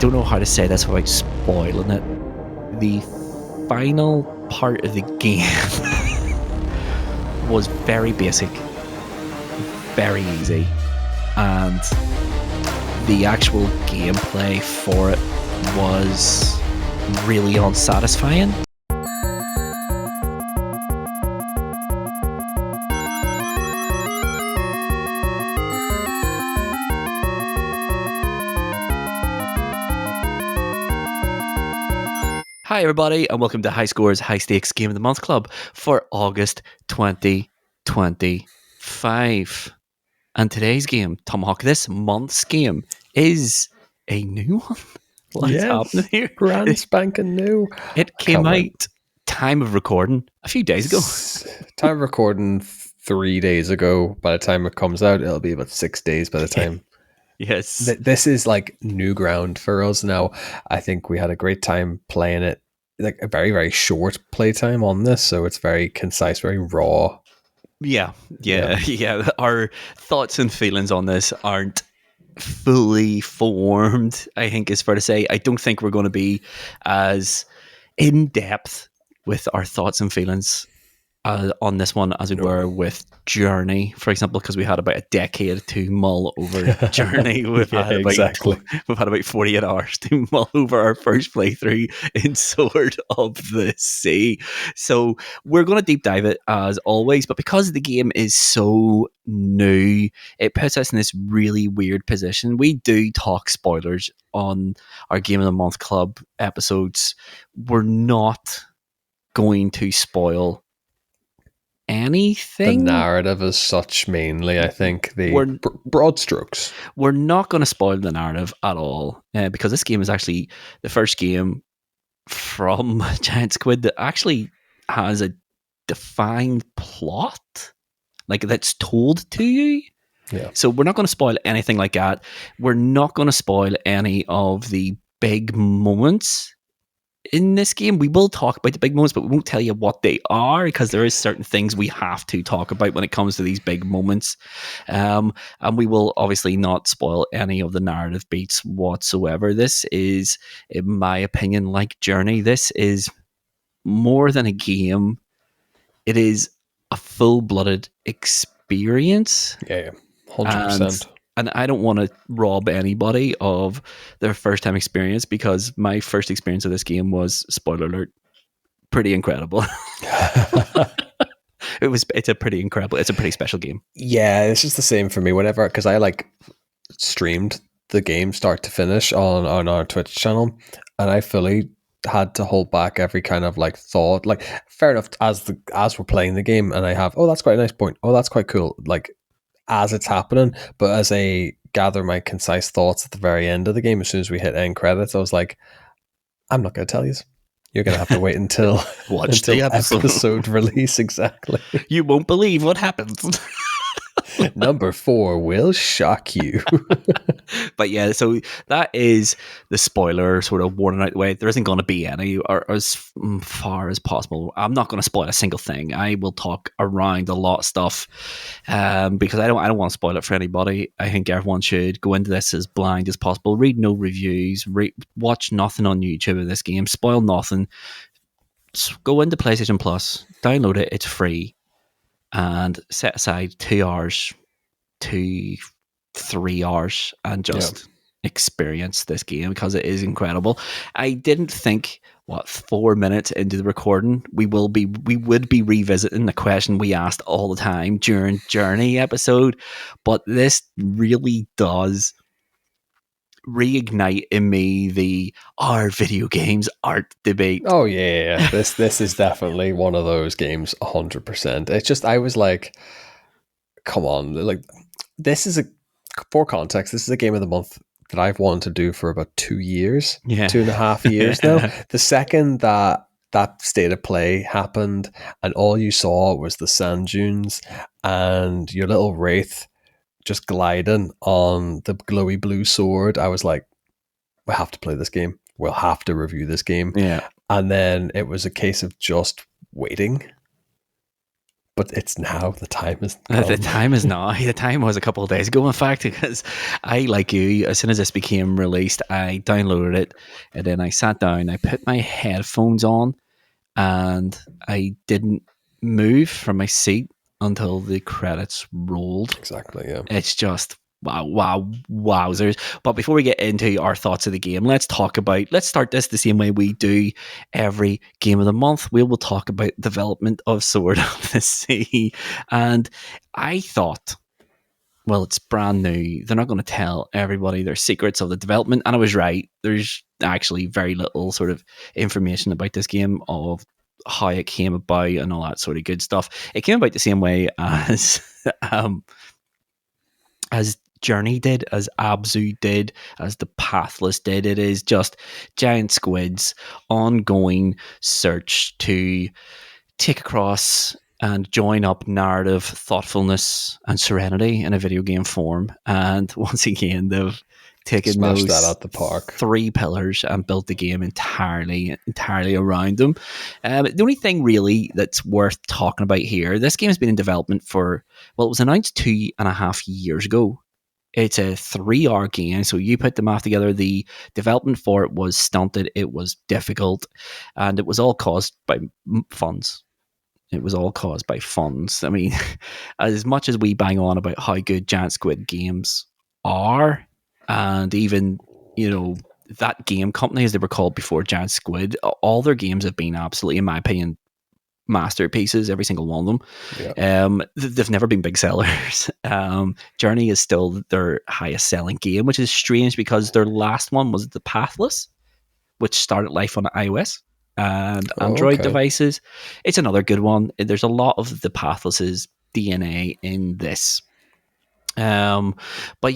don't know how to say this without spoiling it. The final part of the game was very basic, very easy, and the actual gameplay for it was really unsatisfying. Hi everybody, and welcome to High Scores High Stakes Game of the Month Club for August 2025. And today's game, Tomahawk, this month's game, is a new one. What's happening here? Brand spanking new. It came out, time of recording, a few days ago. Time of recording 3 days ago. By the time it comes out, it'll be about 6 days by the time. Yes. This is like new ground for us now. I think we had a great time playing it. Like a very, very short playtime on this, so it's very concise, very raw. Yeah. Our thoughts and feelings on this aren't fully formed, I think is fair to say. I don't think we're going to be as in depth with our thoughts and feelings on this one as we were with Journey, for example, because we had about a decade to mull over Journey. We've had about 48 hours to mull over our first playthrough in Sword of the Sea. So we're going to deep dive it as always, but because the game is so new, it puts us in this really weird position. We do talk spoilers on our Game of the Month Club episodes. We're not going to spoil anything. The narrative as such, mainly, I think. Broad strokes. We're not going to spoil the narrative at all, because this game is actually the first game from Giant Squid that actually has a defined plot, like that's told to you. Yeah. So we're not going to spoil anything like that. We're not going to spoil any of the big moments in this game. We will talk about the big moments, but we won't tell you what they are, because there is certain things we have to talk about when it comes to these big moments. And we will obviously not spoil any of the narrative beats whatsoever. This is, in my opinion, like Journey. This is more than a game. It is a full-blooded experience. Yeah, 100%. And I don't want to rob anybody of their first time experience, because my first experience of this game was, spoiler alert, pretty incredible. It's a pretty special game. Yeah, it's just the same for me. Whenever, because I streamed the game start to finish on our Twitch channel, and I fully had to hold back every kind of thought. Like, fair enough, as we're playing the game, and I have, oh, that's quite a nice point. Oh, that's quite cool. Like, as it's happening, but as I gather my concise thoughts at the very end of the game, as soon as we hit end credits, I was like, I'm not going to tell you. You're going to have to wait until the episode release. Exactly. You won't believe what happens. Number 4 will shock you. But yeah, so that is the spoiler sort of warning out the way. There isn't going to be any, or as far as possible. I'm not going to spoil a single thing. I will talk around a lot of stuff, because I don't want to spoil it for anybody. I think everyone should go into this as blind as possible. Read no reviews. Watch nothing on YouTube of this game. Spoil nothing. Just go into PlayStation Plus. Download it. It's free. And set aside 2 hours to 3 hours and just experience this game, because it is incredible. I didn't think 4 minutes into the recording we would be revisiting the question we asked all the time during Journey episode, but this really does reignite in me our video games art debate. Oh yeah. This is definitely one of those games, 100%. It's just, I was like, come on, this is for context, this is a game of the month that I've wanted to do for about 2 years, 2.5 years now. The second that state of play happened and all you saw was the sand dunes and your little wraith just gliding on the glowy blue sword, I was like, we have to play this game. We'll have to review this game. Yeah. And then it was a case of just waiting but it's now. The time has The come. time is now. The time was a couple of days ago, in fact, because I, like you, as soon as this became released, I downloaded it and then I sat down, I put my headphones on, and I didn't move from my seat until the credits rolled. Exactly, yeah. It's just wowzers. But before we get into our thoughts of the game, let's start this the same way we do every game of the month. We will talk about development of Sword of the Sea. And I thought, well, it's brand new. They're not going to tell everybody their secrets of the development. And I was right. There's actually very little sort of information about this game, of how it came about and all that sort of good stuff. It came about the same way as Journey did, as Abzu did, as the Pathless did. It is just giant squids' ongoing search to take across and join up narrative, thoughtfulness, and serenity in a video game form. And once again, they've taken Smash that those out the park. 3 pillars and built the game entirely around them. The only thing really that's worth talking about here, this game has been in development for, well, it was announced 2.5 years ago. It's a 3-hour game, so you put the math together. The development for it was stunted, it was difficult, and it was all caused by funds. It was all caused by funds. I mean, as much as we bang on about how good Giant Squid games are, and even, that game company, as they were called before Giant Squid, all their games have been absolutely, in my opinion, masterpieces, every single one of them. Yeah. They've never been big sellers. Journey is still their highest selling game, which is strange because their last one was the Pathless, which started life on iOS and Android devices. It's another good one. There's a lot of the Pathless's DNA in this. But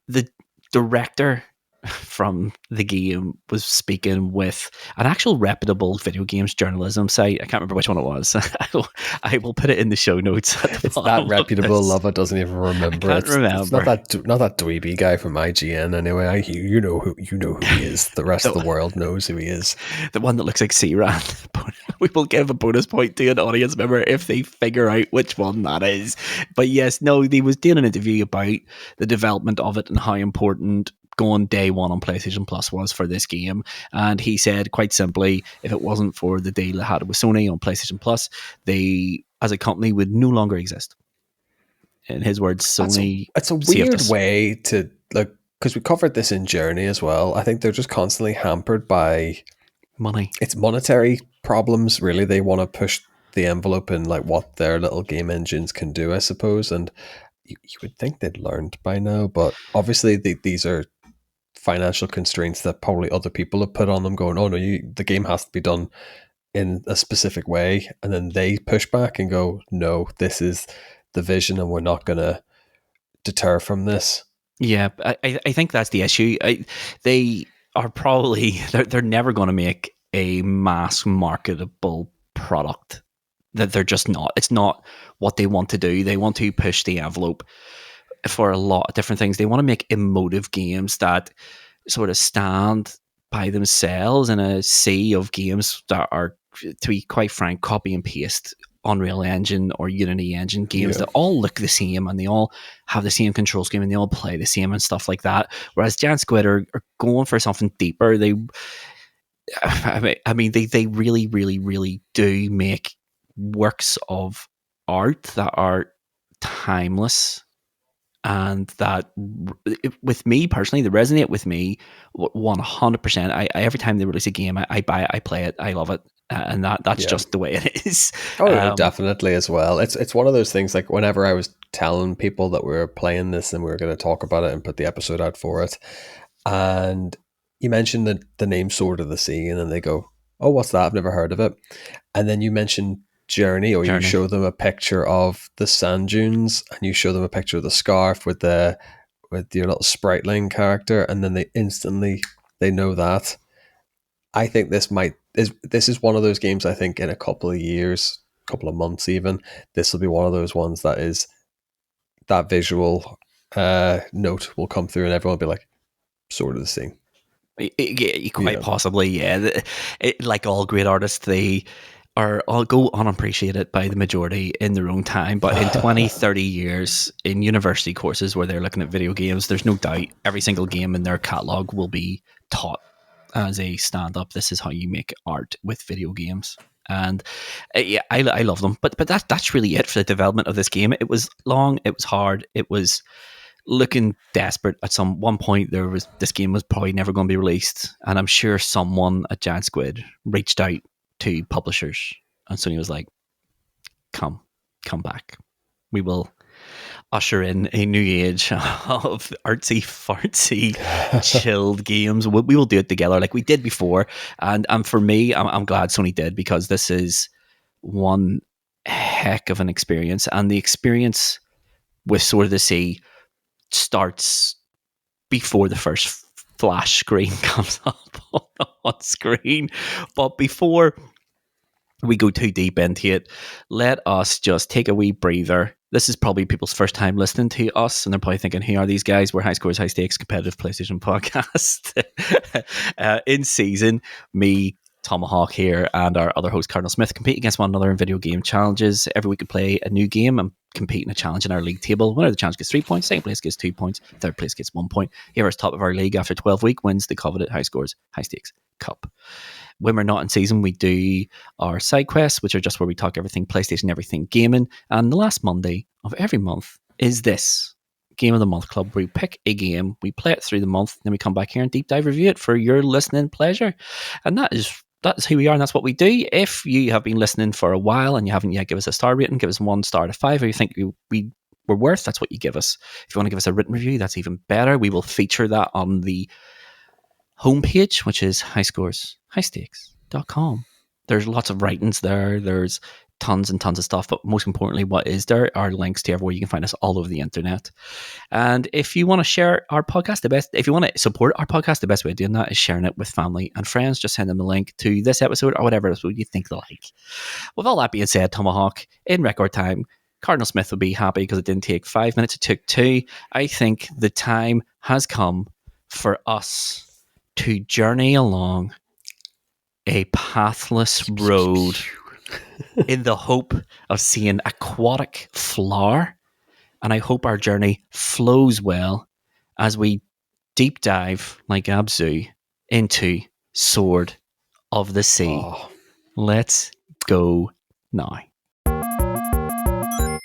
the director from the game was speaking with an actual reputable video games journalism site. I can't remember which one it was. I will put it in the show notes. It's that reputable. Luvva doesn't even remember. I can't remember. It's not that dweeby guy from IGN anyway. You know who he is. The rest of the world knows who he is. The one that looks like C-Ran. We will give a bonus point to an audience member if they figure out which one that is. But yes, no, he was doing an interview about the development of it and how important going day one on PlayStation Plus was for this game. And he said, quite simply, if it wasn't for the deal they had with Sony on PlayStation Plus, they, as a company, would no longer exist. In his words, Sony. It's a weird way to, like, because we covered this in Journey as well. I think they're just constantly hampered by money. It's monetary problems, really. They want to push the envelope in like what their little game engines can do, I suppose. And you would think they'd learned by now, but obviously these are financial constraints that probably other people have put on them, going, oh no, the game has to be done in a specific way, and then they push back and go, no, this is the vision and we're not going to deter from this. Yeah, I think that's the issue. They are probably, they're never going to make a mass marketable product. That they're just not. It's not what they want to do. They want to push the envelope for a lot of different things. They want to make emotive games that sort of stand by themselves in a sea of games that are, to be quite frank, copy and paste Unreal Engine or Unity Engine games that all look the same and they all have the same control scheme and they all play the same and stuff like that. Whereas Giant Squid are going for something deeper. They really, really, really do make works of art that are timeless and that, with me personally, they resonate with me 100%. I every time they release a game, I buy it, I play it, I love it, and that's just the way it is. Oh, definitely as well. It's one of those things, like whenever I was telling people that we were playing this and we were going to talk about it and put the episode out for it, and you mentioned the name Sword of the Sea, and then they go, oh, what's that? I've never heard of it. And then you mentioned Journey, or you show them a picture of the sand dunes and you show them a picture of the scarf with your little spriteling character, and then they know that. I think this is one of those games, I think in a couple of years, couple of months even, this will be one of those ones that is that visual note will come through and everyone will be like, Sword of the Sea. Quite possibly, yeah. Like all great artists, they are all go unappreciated by the majority in their own time. But in 20, 30 years in university courses where they're looking at video games, there's no doubt every single game in their catalogue will be taught as a stand-up. This is how you make art with video games. And yeah, I love them. But that's really it for the development of this game. It was long, it was hard, it was looking desperate. At some one point, this game was probably never going to be released, and I'm sure someone at Giant Squid reached out to publishers, and Sony was like, "Come back. We will usher in a new age of artsy fartsy chilled games. We will do it together like we did before." And for me, I'm glad Sony did, because this is one heck of an experience, and the experience with Sword of the Sea starts before the first flash screen comes up on screen. But before we go too deep into it, let us just take a wee breather. This is probably people's first time listening to us, and they're probably thinking, who are these guys? We're High Scores, High Stakes, competitive PlayStation podcast. In season, me, Tomahawk here, and our other host, Cardinal Smith, compete against one another in video game challenges. Every week we play a new game and compete in a challenge in our league table. Winner of the challenge gets 3 points, second place gets 2 points, third place gets 1 point. Whoever's top of our league after 12 weeks wins the coveted High Scores, High Stakes Cup. When we're not in season, we do our side quests, which are just where we talk everything PlayStation, everything gaming. And the last Monday of every month is this Game of the Month Club, where we pick a game, we play it through the month, then we come back here and deep dive review it for your listening pleasure. And that's who we are, and that's what we do. If you have been listening for a while and you haven't yet, give us a star rating, give us 1 star to 5, or you think we were worth, that's what you give us. If you want to give us a written review, that's even better. We will feature that on the homepage, which is highscoreshighstakes.com. There's lots of writings there. There's tons and tons of stuff, but most importantly, what is there are links to everywhere you can find us all over the internet. And if you want to share our podcast, if you want to support our podcast, the best way of doing that is sharing it with family and friends. Just send them a link to this episode or whatever episode you think they like. With all that being said, Tomahawk, in record time, Cardinal Smith would be happy because it didn't take 5 minutes, it took 2. I think the time has come for us to journey along a pathless road in the hope of seeing aquatic flower. And I hope our journey flows well as we deep dive, like Abzu, into Sword of the Sea. Oh. Let's go now.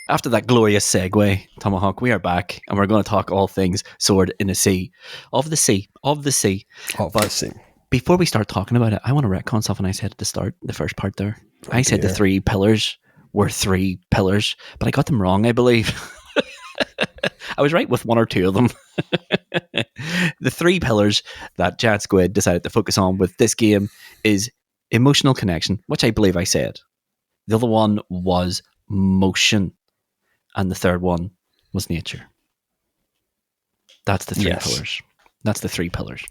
After that glorious segue, Tomahawk, we are back, and we're going to talk all things Sword in the Sea. Of the Sea. Before we start talking about it, I want to retcon something I said at the start, the first part there. I said the 3 pillars were 3 pillars, but I got them wrong, I believe. I was right with 1 or 2 of them. The 3 pillars that Giant Squid decided to focus on with this game is emotional connection, which I believe I said. The other one was motion. And the third one was nature. That's the 3 pillars. That's the 3 pillars.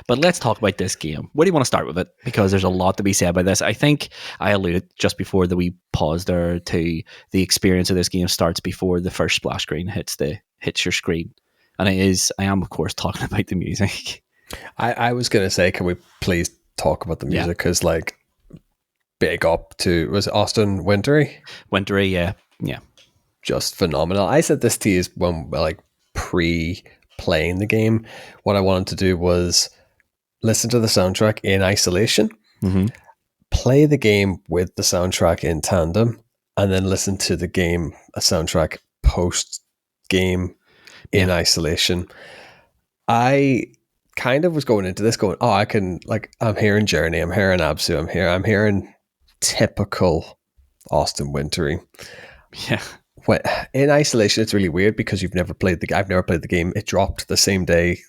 But let's talk about this game. Where do you want to start with it? Because there's a lot to be said by this. I think I alluded just before that we paused there to the experience of this game starts before the first splash screen hits your screen. And I am, of course, talking about the music. I was going to say, can we please talk about the music? Because, like, big up to, was it Austin Wintory? Wintory, yeah. Just phenomenal. I said this to you when, like, pre-playing the game. What I wanted to do was listen to the soundtrack in isolation, play the game with the soundtrack in tandem, and then listen to the game, a soundtrack post-game in isolation. I kind of was going into this going, I can, like, I'm hearing Journey, I'm hearing Absu, I'm hearing typical Austin Wintory. Yeah. In isolation, it's really weird because I've never played the game. It dropped the same day.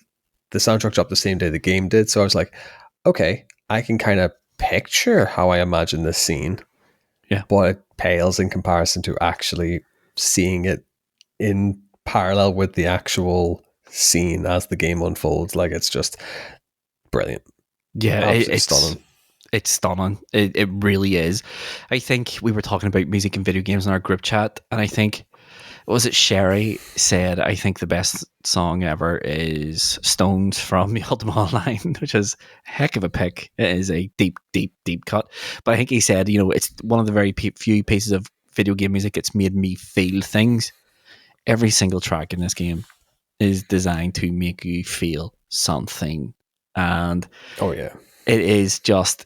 The soundtrack dropped the same day the game did. So I was like, okay, I can kind of picture how I imagine this scene. Yeah. But it pales in comparison to actually seeing it in parallel with the actual scene as the game unfolds. Like, it's just brilliant. Yeah, it's stunning. It's stunning. It really is. I think we were talking about music and video games in our group chat, and I think was it Sherry said, I think the best song ever is Stones from the Ultima Online, which is a heck of a pick. It is a deep, deep, deep cut. But I think he said, it's one of the very few pieces of video game music that's made me feel things. Every single track in this game is designed to make you feel something. And Oh yeah. it is just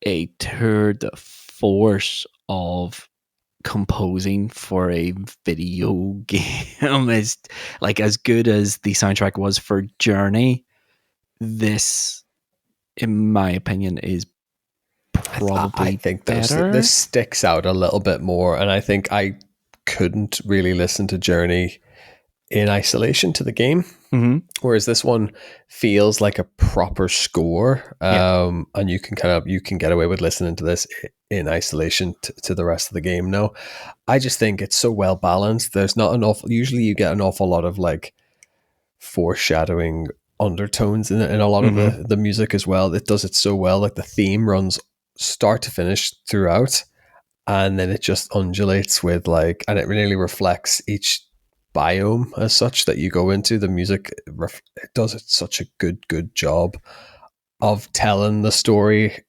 a tour de force of composing for a video game. Is like as good as the soundtrack was for Journey. This, in my opinion, is I probably think this better. sticks out a little bit more, and I think I couldn't really listen to Journey in isolation to the game, Mm-hmm. whereas this one feels like a proper score, Yeah. and you can get away with listening to this in isolation to the rest of the game. No, I just think it's so well balanced. There's not enough. Usually, you get an awful lot of like foreshadowing undertones in a lot of Mm-hmm. the music as well. It does it so well. Like the theme runs start to finish throughout, and then it just undulates with like, and it really reflects each biome as such that you go into. The music it does it such a good job of telling the story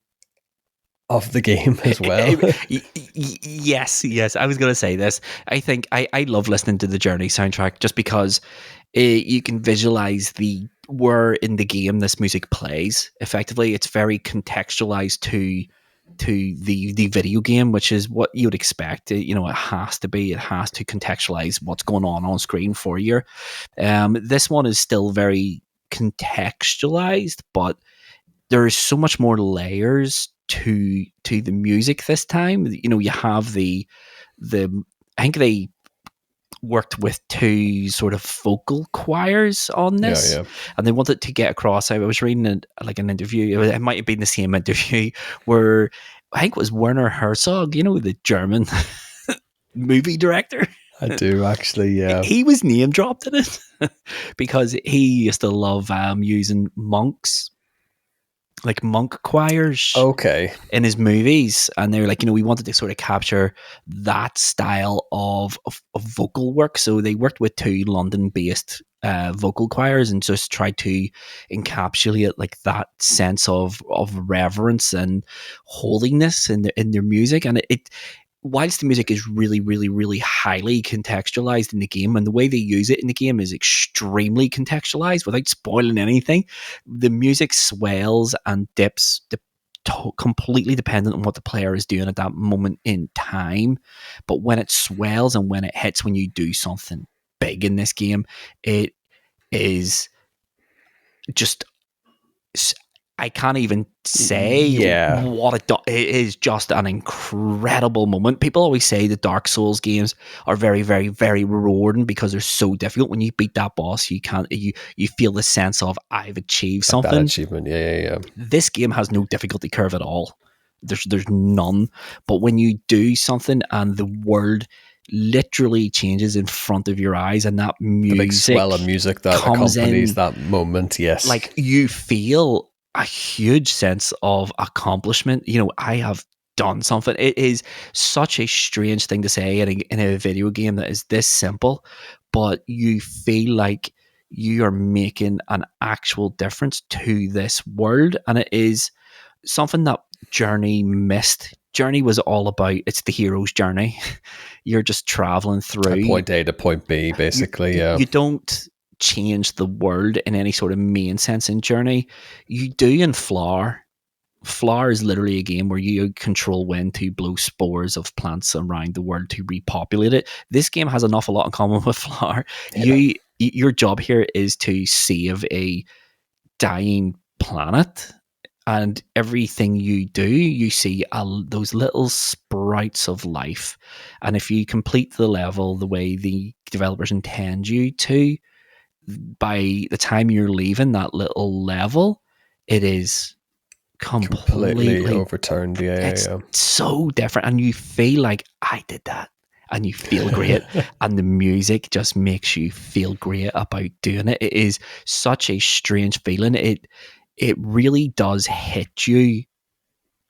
of the game as well. Yes. I was going to say this. I think I love listening to the Journey soundtrack just because you can visualize where in the game this music plays. Effectively, it's very contextualized to the video game, which is what you would expect. It has to be. It has to contextualize what's going on screen for you. This one is still very contextualized, but there's so much more layers to the music this time. You have the I think they worked with two sort of vocal choirs on Yeah, this, yeah. and they wanted to get across. I was reading an interview. It might have been the same interview where I think it was Werner Herzog, the German movie director. I do actually, yeah. He was name dropped in it because he used to love using monks, like monk choirs Okay. in his movies, and they're like, we wanted to sort of capture that style of vocal work. So they worked with two London-based vocal choirs and just tried to encapsulate like that sense of reverence and holiness in their music. And it whilst the music is really, really, really highly contextualized in the game, and the way they use it in the game is extremely contextualized without spoiling anything, the music swells and dips completely dependent on what the player is doing at that moment in time. But when it swells and when it hits, when you do something big in this game, it is just, I can't even say Yeah. what it does. It is just an incredible moment. People always say the Dark Souls games are very, very, very rewarding because they're so difficult. When you beat that boss, you feel the sense of I've achieved Like that something. achievement. Yeah. This game has no difficulty curve at all. There's none. But when you do something and the world literally changes in front of your eyes, and that The big swell of music music that comes accompanies in, that moment, yes. like you feel a huge sense of accomplishment. I have done something. It is such a strange thing to say in a video game that is this simple, but you feel like you are making an actual difference to this world. And it is something that Journey missed. Journey was all about, it's the hero's journey. You're just traveling through. Point A to point B, basically, yeah. You don't change the world in any sort of main sense in Journey. You do in Flower. Flower is literally a game where you control when to blow spores of plants around the world to repopulate it. This game has an awful lot in common with Flower. Yeah. Your job here is to save a dying planet, and everything you do, you see those little sprouts of life. And if you complete the level the way the developers intend you to, by the time you're leaving that little level, it is Completely completely, overturned. Yeah. it's so different, and you feel like I did that, and you feel great, and the music just makes you feel great about doing it. It is such a strange feeling. It really does hit you,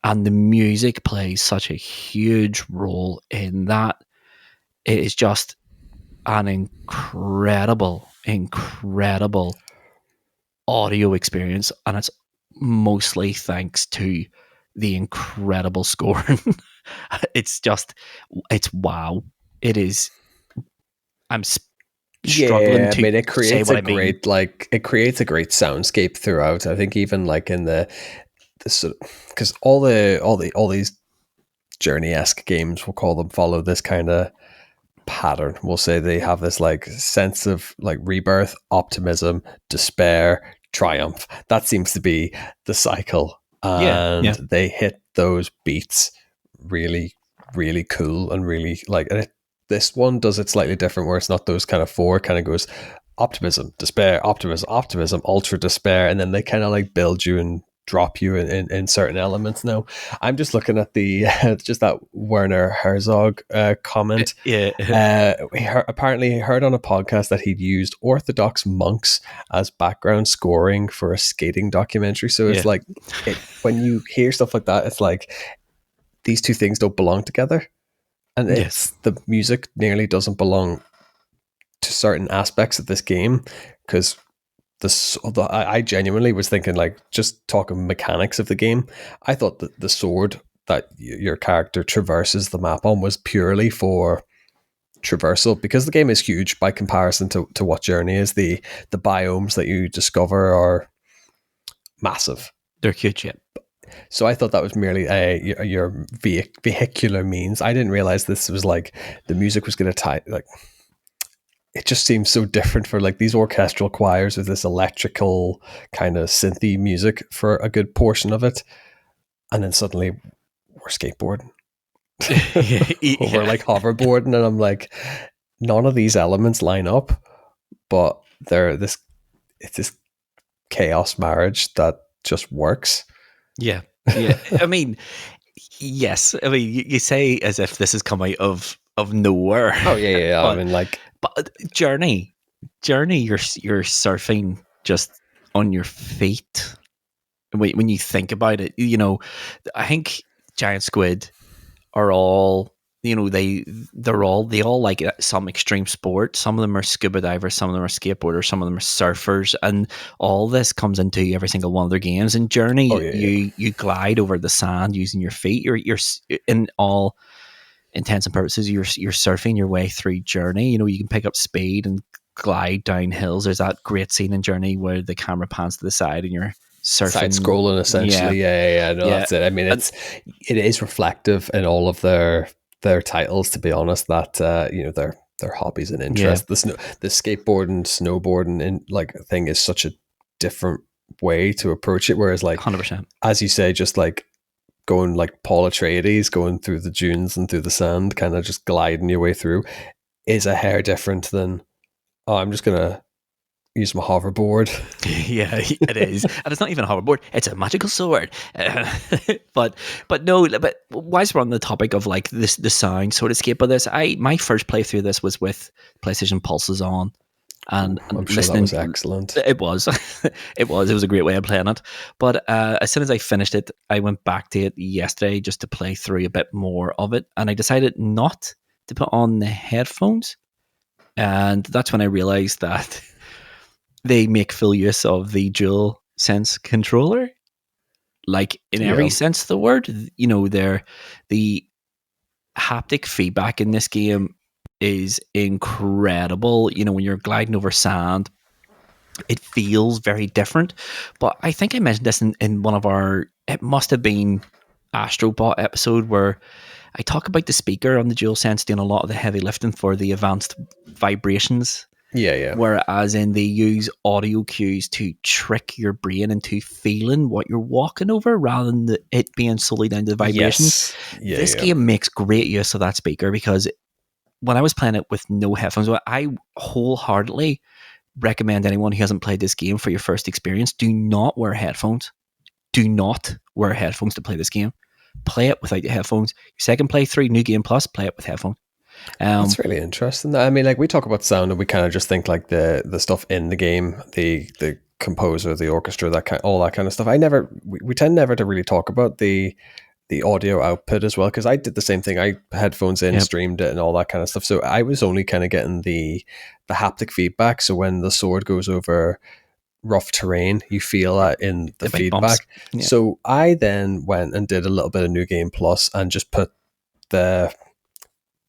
and the music plays such a huge role in that. It is just an incredible audio experience, and it's mostly thanks to the incredible scoring. It's just, it's wow. It is. I'm struggling Yeah, I to mean, it say creates what a I mean. great it creates a great soundscape throughout. I think even like in the sort because all these journey-esque games, we'll call them, follow this kind of pattern. We'll say they have this like sense of like rebirth, optimism, despair, triumph. That seems to be the cycle, Yeah, and yeah, they hit those beats really, really cool and really like. And this one does it slightly different, where it's not those kind of four. Kind of goes optimism, despair, optimism, optimism, ultra despair, and then they kind of like build you and drop you in certain elements. Now, I'm just looking at the just that Werner Herzog comment. yeah, Apparently, he heard on a podcast that he'd used Orthodox monks as background scoring for a skating documentary. So it's yeah, like when you hear stuff like that, it's like these two things don't belong together, and yes, it's the music nearly doesn't belong to certain aspects of this game because I genuinely was thinking, like, just talking mechanics of the game. I thought that the sword that your character traverses the map on was purely for traversal, because the game is huge by comparison to what Journey is. The biomes that you discover are massive. they're cute. Yeah, So I thought that was merely your vehicular means. I didn't realize this was like the music was going to tie like. It just seems so different for like these orchestral choirs with this electrical kind of synthy music for a good portion of it, and then suddenly we're skateboarding. We're yeah, like hoverboarding, and I'm like, none of these elements line up, but it's this chaos marriage that just works. yeah, yeah. I mean, yes. I mean, you say as if this has come out of nowhere, Oh yeah, yeah, yeah. I but mean, like, Journey, Journey, you're surfing just on your feet. When you think about it, I think Giant Squid are all, they all like some extreme sport. Some of them are scuba divers, some of them are skateboarders, some of them are surfers, and all this comes into every single one of their games. In oh Journey, yeah, yeah. you glide over the sand using your feet. You're in all intents and purposes, you're surfing your way through Journey. You can pick up speed and glide down hills. There's that great scene in Journey where the camera pans to the side and you're Side surfing. scrolling Yeah, essentially. Yeah, yeah, yeah. No, yeah, that's it. I mean, and it is reflective in all of their titles. To be honest, that their hobbies and yeah, interests. The skateboarding, snowboarding, and like thing is such a different way to approach it. Whereas, like 100%. as you say, just like going like Paul Atreides, going through the dunes and through the sand, kind of just gliding your way through, is a hair different than, oh, I'm just gonna use my hoverboard. Yeah, it is, and it's not even a hoverboard; it's a magical sword. But no, but whilst we're on the topic of like this, the sound, so to speak, of this, my first playthrough of this was with PlayStation Pulses on, Ooh, and I'm sure that listening. was excellent. It was, it was a great way of playing it. But as soon as I finished it, I went back to it yesterday just to play through a bit more of it, and I decided not to put on the headphones, and that's when I realized that they make full use of the dual sense controller, like in every Yeah. sense of the word. They're the haptic feedback in this game is incredible. When you're gliding over sand, it feels very different. But I think I mentioned this in one of our, it must have been Astrobot episode, where I talk about the speaker on the DualSense doing a lot of the heavy lifting for the advanced vibrations. Yeah, yeah. Whereas they use audio cues to trick your brain into feeling what you're walking over rather than it being solely down to the vibrations. Yes. Yeah, This yeah. game makes great use of that speaker, because when I was playing it with no headphones, I wholeheartedly recommend anyone who hasn't played this game for your first experience, do not wear headphones. Do not wear headphones to play this game. Play it without your headphones. Your second playthrough, New Game Plus, play it with headphones. That's really interesting. I mean, like we talk about sound and we kind of just think like the stuff in the game, the composer, the orchestra, all that kind of stuff. We tend never to really talk about the the audio output as well, because I did the same thing. I headphones in, streamed it, and all that kind of stuff. So I was only kind of getting the haptic feedback. So when the sword goes over rough terrain, you feel that in the feedback. Yeah. So I then went and did a little bit of New Game Plus and just put the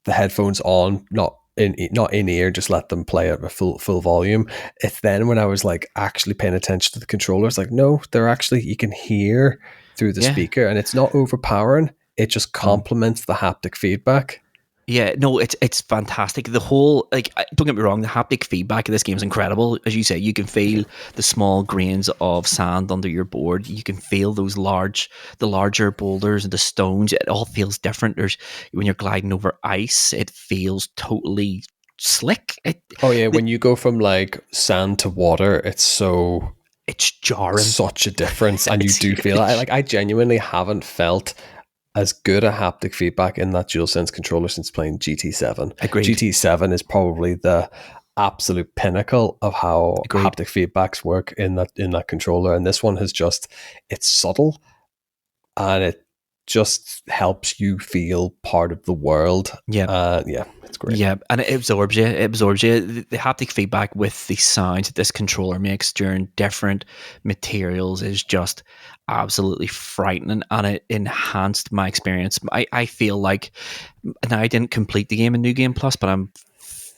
headphones on, not in ear, just let them play at a full volume. It's then when I was like actually paying attention to the controllers, like, no, they're actually, you can hear through the speaker, and it's not overpowering. It just complements the haptic feedback. Yeah, no, it's fantastic. The whole, like, don't get me wrong, the haptic feedback of this game is incredible. As you say, you can feel the small grains of sand under your board. You can feel the larger boulders and the stones. It all feels different. When you're gliding over ice, it feels totally slick. When you go from like sand to water, it's jarring. Such a difference, and you do feel it. I genuinely haven't felt as good a haptic feedback in that DualSense controller since playing GT7. Agreed. GT7 is probably the absolute pinnacle of how haptic feedbacks work in that controller, and this one has it's subtle, and it just helps you feel part of the world. It's great. Yeah, and it absorbs you. The haptic feedback with the sounds that this controller makes during different materials is just absolutely frightening, and it enhanced my experience. I feel like, and I didn't complete the game in New Game Plus, but I'm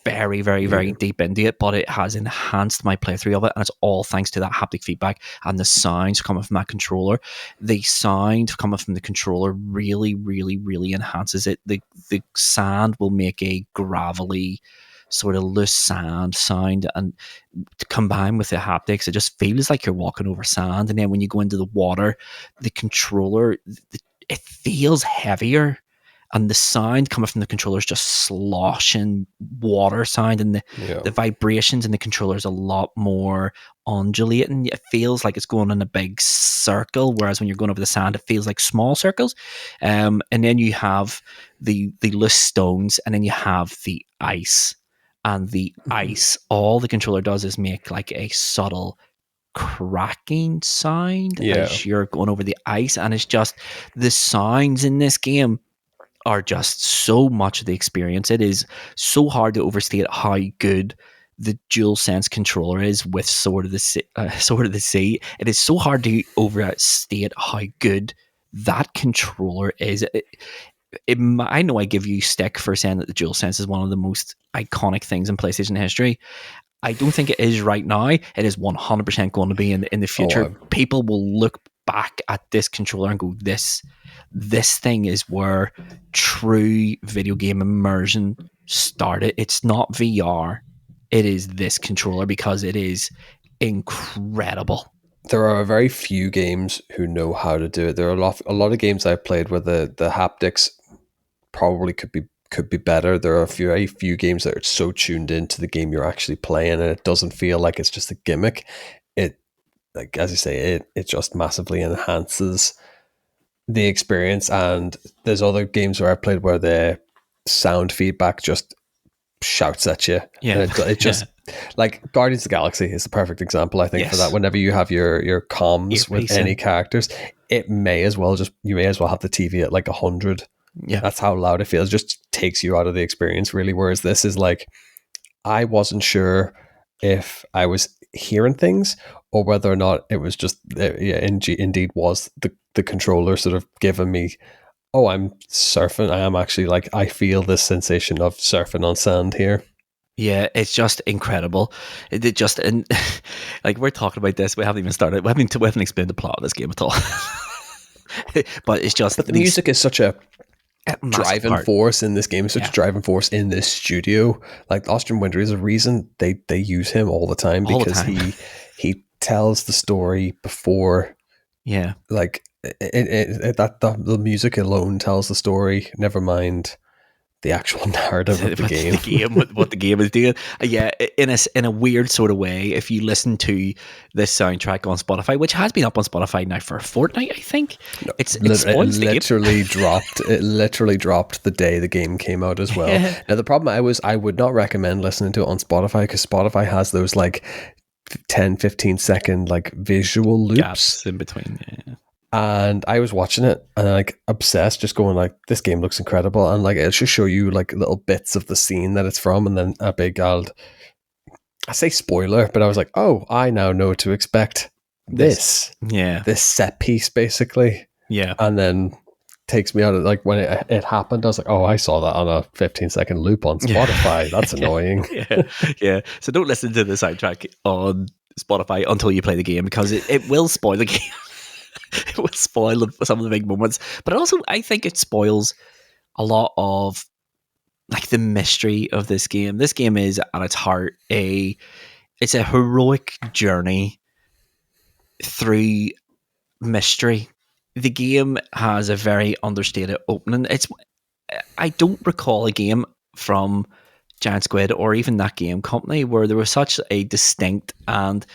very, very, very deep into it, but it has enhanced my playthrough of it, and it's all thanks to that haptic feedback and the sounds coming from that controller. The sound coming from the controller really, really, really enhances it. The sand will make a gravelly, sort of loose sand sound, and combined with the haptics, it just feels like you're walking over sand. And then when you go into the water, the controller, it feels heavier. And the sound coming from the controller is just sloshing water sound, and the vibrations in the controller is a lot more undulating. It feels like it's going in a big circle, whereas when you're going over the sand, it feels like small circles. And then you have the loose stones, and then you have the ice. And the ice, all the controller does is make like a subtle cracking sound as you're going over the ice. And it's just, the sounds in this game are just so much of the experience. It is so hard to overstate how good the DualSense controller is with Sword of the Sea. It is so hard to overstate how good that controller is. I know I give you stick for saying that the DualSense is one of the most iconic things in PlayStation history. I don't think it is right now. It is 100% going to be in the future. People will look back at this controller and go, this thing is where true video game immersion started. It's not VR. It is this controller, because it is incredible. There are very few games who know how to do it. There are a lot of games I've played where the haptics probably could be better. There are very few games that are so tuned into the game you're actually playing, and it doesn't feel like it's just a gimmick. It, like as you say, it just massively enhances the experience. And there's other games where I played where the sound feedback just shouts at you. Yeah, it just like Guardians of the Galaxy is the perfect example, I think, for that. Whenever you have your comms with any characters, you may as well have the TV at like 100. Yeah, that's how loud it feels. Just takes you out of the experience, really. Whereas this is like, I wasn't sure if I was hearing things or whether or not it was just indeed was the controller sort of giving me, oh, I'm surfing. I am actually like, I feel this sensation of surfing on sand here. Yeah, it's just incredible. And like, we're talking about this, we haven't even started. We haven't explained the plot of this game at all. But it's just. But the music is such a driving force in this game. Such a driving force in this studio. Like Austrian Winter is a reason they use him all the time, because he tells the story before. Yeah, like the music alone tells the story. Never mind the actual narrative of the game. What the game is doing. Yeah, in a weird sort of way, if you listen to this soundtrack on Spotify, which has been up on Spotify now for a fortnight, I think. No, it literally dropped the day the game came out as well. Yeah. Now the problem I would not recommend listening to it on Spotify, because Spotify has those like 10-15 second like visual loops gaps in between. Yeah. And I was watching it and like obsessed, just going like, this game looks incredible. And like, it'll just show you like little bits of the scene that it's from. And then a big old, I say spoiler, but I was like, oh, I now know to expect this Yeah. set piece basically. Yeah. And then takes me out of like when it happened, I was like, oh, I saw that on a 15-second loop on Spotify. That's annoying. Yeah. So don't listen to the soundtrack on Spotify until you play the game, because it will spoil the game. It will spoil some of the big moments. But also, I think it spoils a lot of like the mystery of this game. This game is at its heart it's a heroic journey through mystery. The game has a very understated opening. I don't recall a game from Giant Squid or even that game company where there was such a distinct and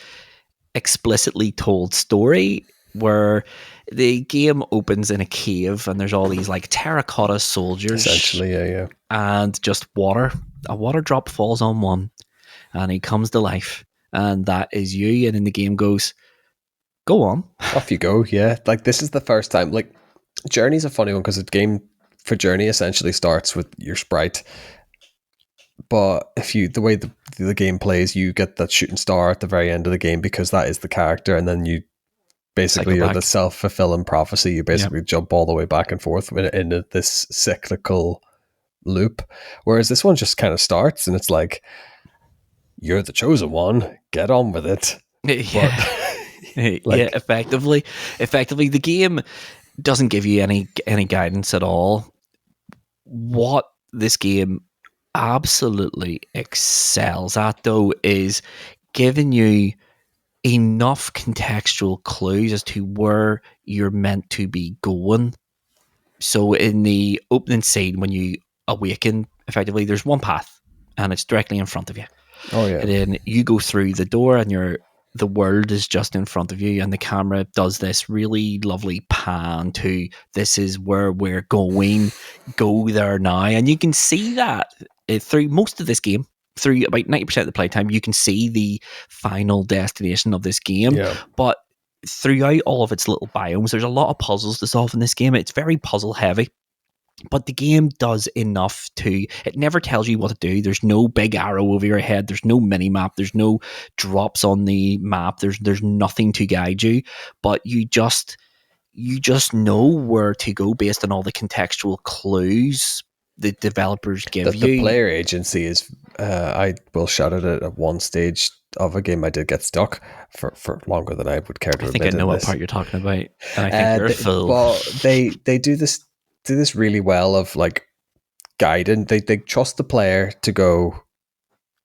explicitly told story, where the game opens in a cave and there's all these like terracotta soldiers, Essentially, yeah. and just water. A water drop falls on one and he comes to life, and that is you. And then the game goes, go on. Off you go, yeah. Like, this is the first time, like, Journey's a funny one because the game for Journey essentially starts with your sprite. But the way the game plays, you get that shooting star at the very end of the game because that is the character, and then you basically you're the self-fulfilling prophecy. You basically jump all the way back and forth in this cyclical loop. Whereas this one just kind of starts and it's like, you're the chosen one, get on with it. Yeah. But, yeah, effectively the game doesn't give you any guidance at all. What this game absolutely excels at, though, is giving you enough contextual clues as to where you're meant to be going. So in the opening scene, when you awaken, effectively there's one path and it's directly in front of you. Oh yeah. And then you go through the door and the world is just in front of you, and the camera does this really lovely pan to, this is where we're going, go there now. And you can see that through most of this game, through about 90% of the playtime, you can see the final destination of this game. Yeah. But throughout all of its little biomes, there's a lot of puzzles to solve in this game. It's very puzzle heavy. But the game does enough it never tells you what to do. There's no big arrow over your head. There's no mini map. There's no drops on the map. There's nothing to guide you. But you just know where to go based on all the contextual clues the developers give you. The player agency is, I will shout at it at one stage of a game I did get stuck for longer than I would care to admit. I think I know what part you're talking about. And I think you're a fool. Well, they do this really well of like guiding. They trust the player to go,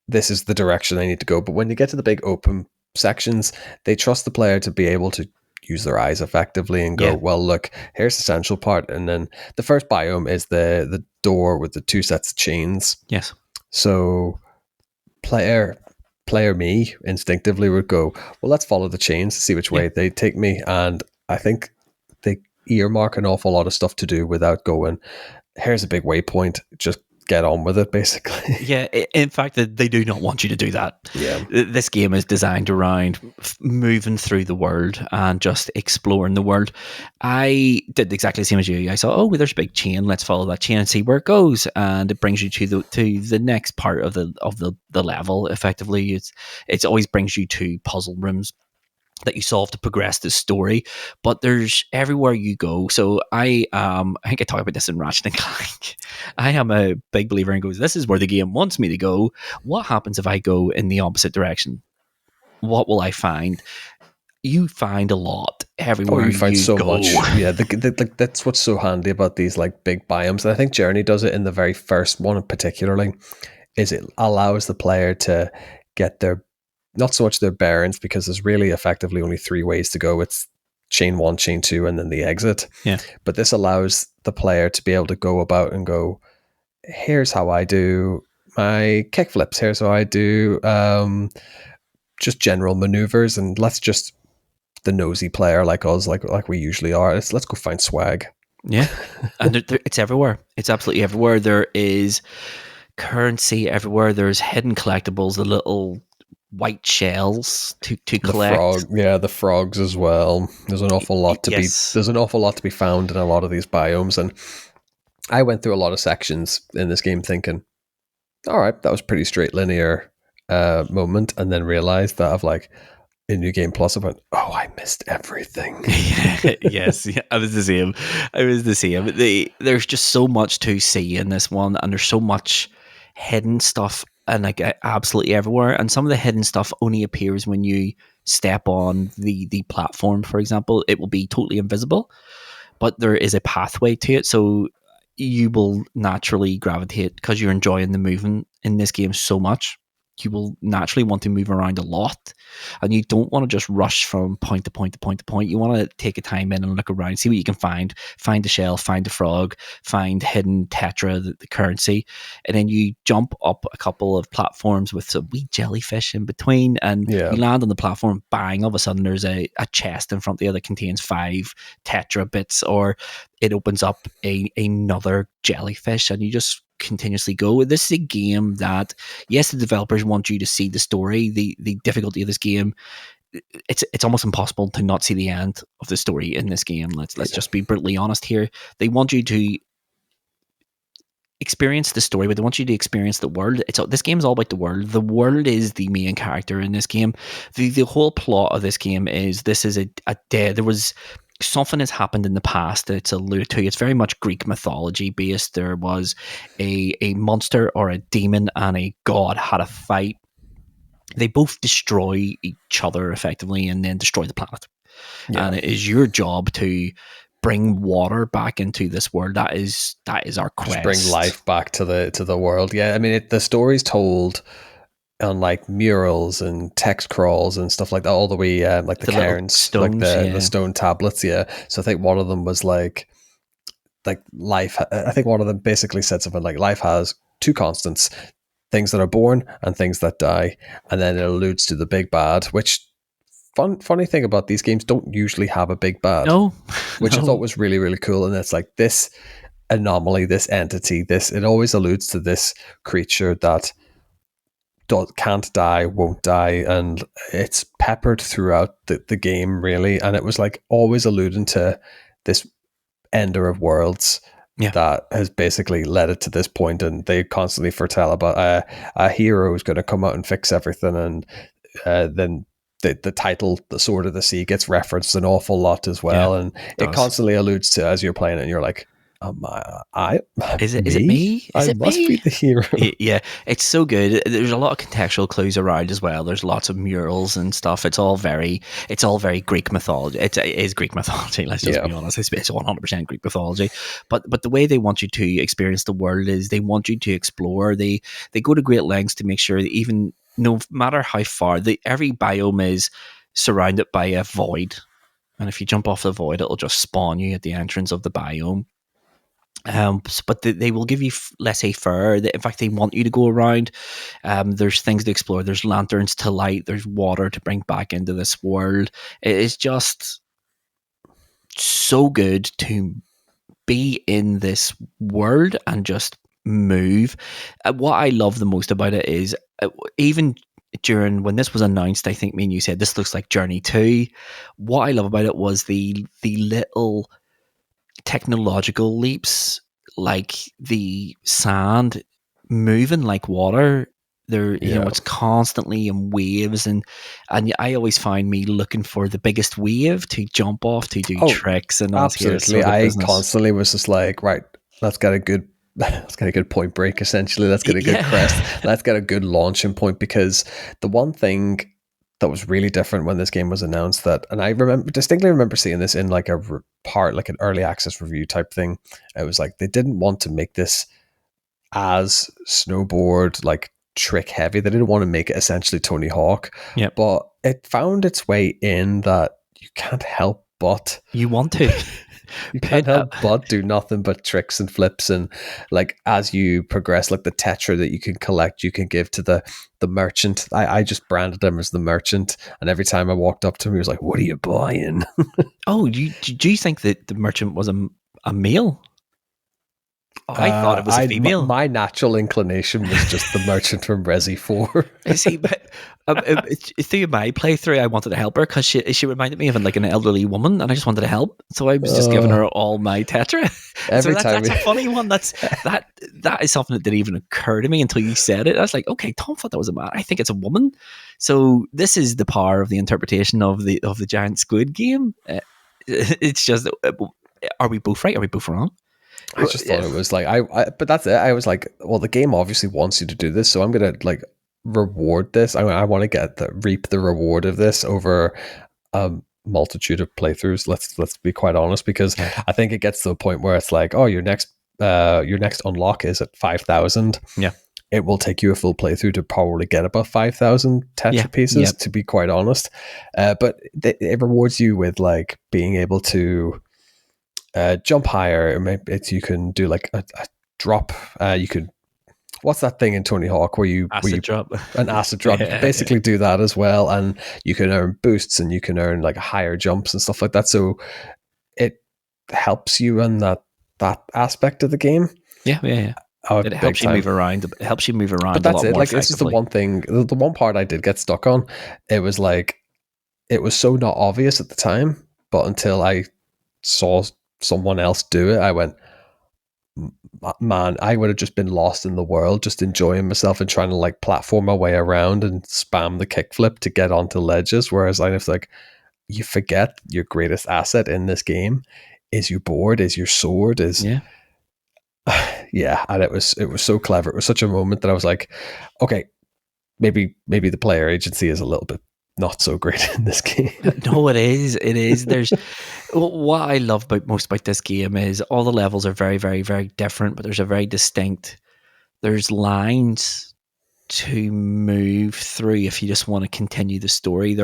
this is the direction I need to go. But when you get to the big open sections, they trust the player to be able to use their eyes effectively and go, well, look, here's the central part. And then the first biome is the door with the two sets of chains. Yes. So player me instinctively would go, well, let's follow the chains to see which way they take me. And I think they earmark an awful lot of stuff to do without going, here's a big waypoint, just get on with it, basically. Yeah, in fact, they do not want you to do that. Yeah. This game is designed around moving through the world and just exploring the world. I did exactly the same as you. I saw, oh, there's a big chain, let's follow that chain and see where it goes. And it brings you to the next part of the level. Effectively, it always brings you to puzzle rooms that you solve to progress the story, but there's everywhere you go. So I think I talked about this in Ratchet and Clank. I am a big believer in goes, this is where the game wants me to go. What happens if I go in the opposite direction? What will I find? You find a lot everywhere. You find so go. much. Yeah, that's what's so handy about these like big biomes. And I think Journey does it in the very first one, particularly, is it allows the player to get their, not so much their bearings, because there's really effectively only three ways to go. It's chain 1, chain 2, and then the exit. Yeah. But this allows the player to be able to go about and go, here's how I do my kickflips. Here's how I do just general maneuvers. And let's just, the nosy player like us, like we usually are, let's go find swag. Yeah. And it's everywhere. It's absolutely everywhere. There is currency everywhere. There's hidden collectibles, the little white shells to The collect. the frogs as well. There's an awful lot to be. Yes. There's an awful lot to be found in a lot of these biomes, and I went through a lot of sections in this game thinking, all right, that was pretty straight linear moment, and then realized that I've like in New Game Plus, I went, oh, I missed everything. Yes, yeah, I was the same. I was the same. There's just so much to see in this one, and there's so much hidden stuff, and like absolutely everywhere. And some of the hidden stuff only appears when you step on the platform. For example, it will be totally invisible, but there is a pathway to it, so you will naturally gravitate because you're enjoying the movement in this game so much. You will naturally want to move around a lot, and you don't want to just rush from point to point to point to point. You want to take a time in and look around, see what you can find the shell, find the frog, find hidden tetra, the currency, and then you jump up a couple of platforms with some wee jellyfish in between, and Yeah. you land on the platform. Bang! All of a sudden, there's a chest in front of you that contains 5 tetra bits, or it opens up another jellyfish, and you just continuously go. This is a game that, yes, the developers want you to see the story. The difficulty of this game, it's almost impossible to not see the end of the story in this game. Let's just be brutally honest here. They want you to experience the story, but they want you to experience the world. This game is all about the world. The world is the main character in this game. The whole plot of this game is this is a day. There was something has happened in the past that it's alluded to. It's very much Greek mythology based. There was a monster or a demon and a god had a fight. They both destroy each other effectively and then destroy the planet. Yeah. And it is your job to bring water back into this world. That is our quest. Just bring life back to the world. Yeah, I mean, the story's told on like murals and text crawls and stuff like that, all the way like the cairns, stones, like the stone tablets. Yeah, so I think one of them was like life. I think one of them basically said something like life has 2 constants: things that are born and things that die, and then it alludes to the big bad, which. Funny thing about these games don't usually have a big bad, which I thought was really, really cool. And it's like this anomaly, this entity, it always alludes to this creature that can't die, won't die, and it's peppered throughout the game, really. And it was like always alluding to this ender of worlds that has basically led it to this point, and they constantly foretell about a hero who's going to come out and fix everything, and then the title, The Sword of the Sea, gets referenced an awful lot as well, and it constantly alludes to, as you're playing it, and you're like, is it me? I must be the hero. Yeah, it's so good. There's a lot of contextual clues around as well. There's lots of murals and stuff. It's all very Greek mythology. It is Greek mythology. Let's just be honest. It's 100% Greek mythology. But the way they want you to experience the world is they want you to explore. They go to great lengths to make sure that even no matter how far, every biome is surrounded by a void, and if you jump off the void, it'll just spawn you at the entrance of the biome. But they will give you, let's say, fur. In fact, they want you to go around. There's things to explore. There's lanterns to light. There's water to bring back into this world. It is just so good to be in this world and just move. What I love the most about it is even during when this was announced, I think me and you said this looks like Journey 2. What I love about it was the little technological leaps, like the sand moving like water. It's constantly in waves, and I always find me looking for the biggest wave to jump off to do tricks and all absolutely. Sort of I constantly was just like, right, let's get a good point break. Essentially, let's get a good crest. Let's get a good launching point, because the one thing that was really different when this game was announced, and I distinctly remember seeing this in like an early access review type thing. It was like they didn't want to make this as snowboard like trick heavy. They didn't want to make it essentially Tony Hawk. But it found its way in that you can't help but you want to. You can't help but do nothing but tricks and flips, and like as you progress, like the tetra that you can collect, you can give to the merchant. I just branded him as the merchant, and every time I walked up to him, he was like, "What are you buying?" Do you think that the merchant was a male? I thought it was a female. My natural inclination was just the merchant from Resi 4. See, but through my playthrough, I wanted to help her because she reminded me of like an elderly woman, and I just wanted to help. So I was just giving her all my Tetra. So that's a funny one. That is something that didn't even occur to me until you said it. I was like, okay, Tom thought that was a man. I think it's a woman. So this is the power of the interpretation of the giant squid game. It's just, are we both right? Are we both wrong? I just thought it was like but that's it. I was like, well, the game obviously wants you to do this, so I'm gonna like reward this. I want to reap the reward of this over a multitude of playthroughs. Let's be quite honest, because I think it gets to a point where it's like, oh, your next unlock is at 5,000. Yeah, it will take you a full playthrough to probably get about 5,000 Tetra pieces. To be quite honest, but it rewards you with like being able to jump higher. Maybe you can do like a drop. You could, what's that thing in Tony Hawk where you drop, an acid drop? You can basically do that as well, and you can earn boosts and you can earn like higher jumps and stuff like that. So it helps you in that aspect of the game. Yeah. It helps you move around. It helps you move around. But that's it. Like, this is the one thing. The one part I did get stuck on. It was like, it was so not obvious at the time, but until I saw someone else do it, I went, man, I would have just been lost in the world, just enjoying myself and trying to like platform my way around and spam the kickflip to get onto ledges. Whereas I was like, you forget your greatest asset in this game is your board, is your sword, is and it was so clever. It was such a moment that I was like, okay, maybe the player agency is a little bit not so great in this game. No, it is. There's what I love most about this game is all the levels are very, very, very different, but there's a very distinct, there's lines to move through if you just want to continue the story.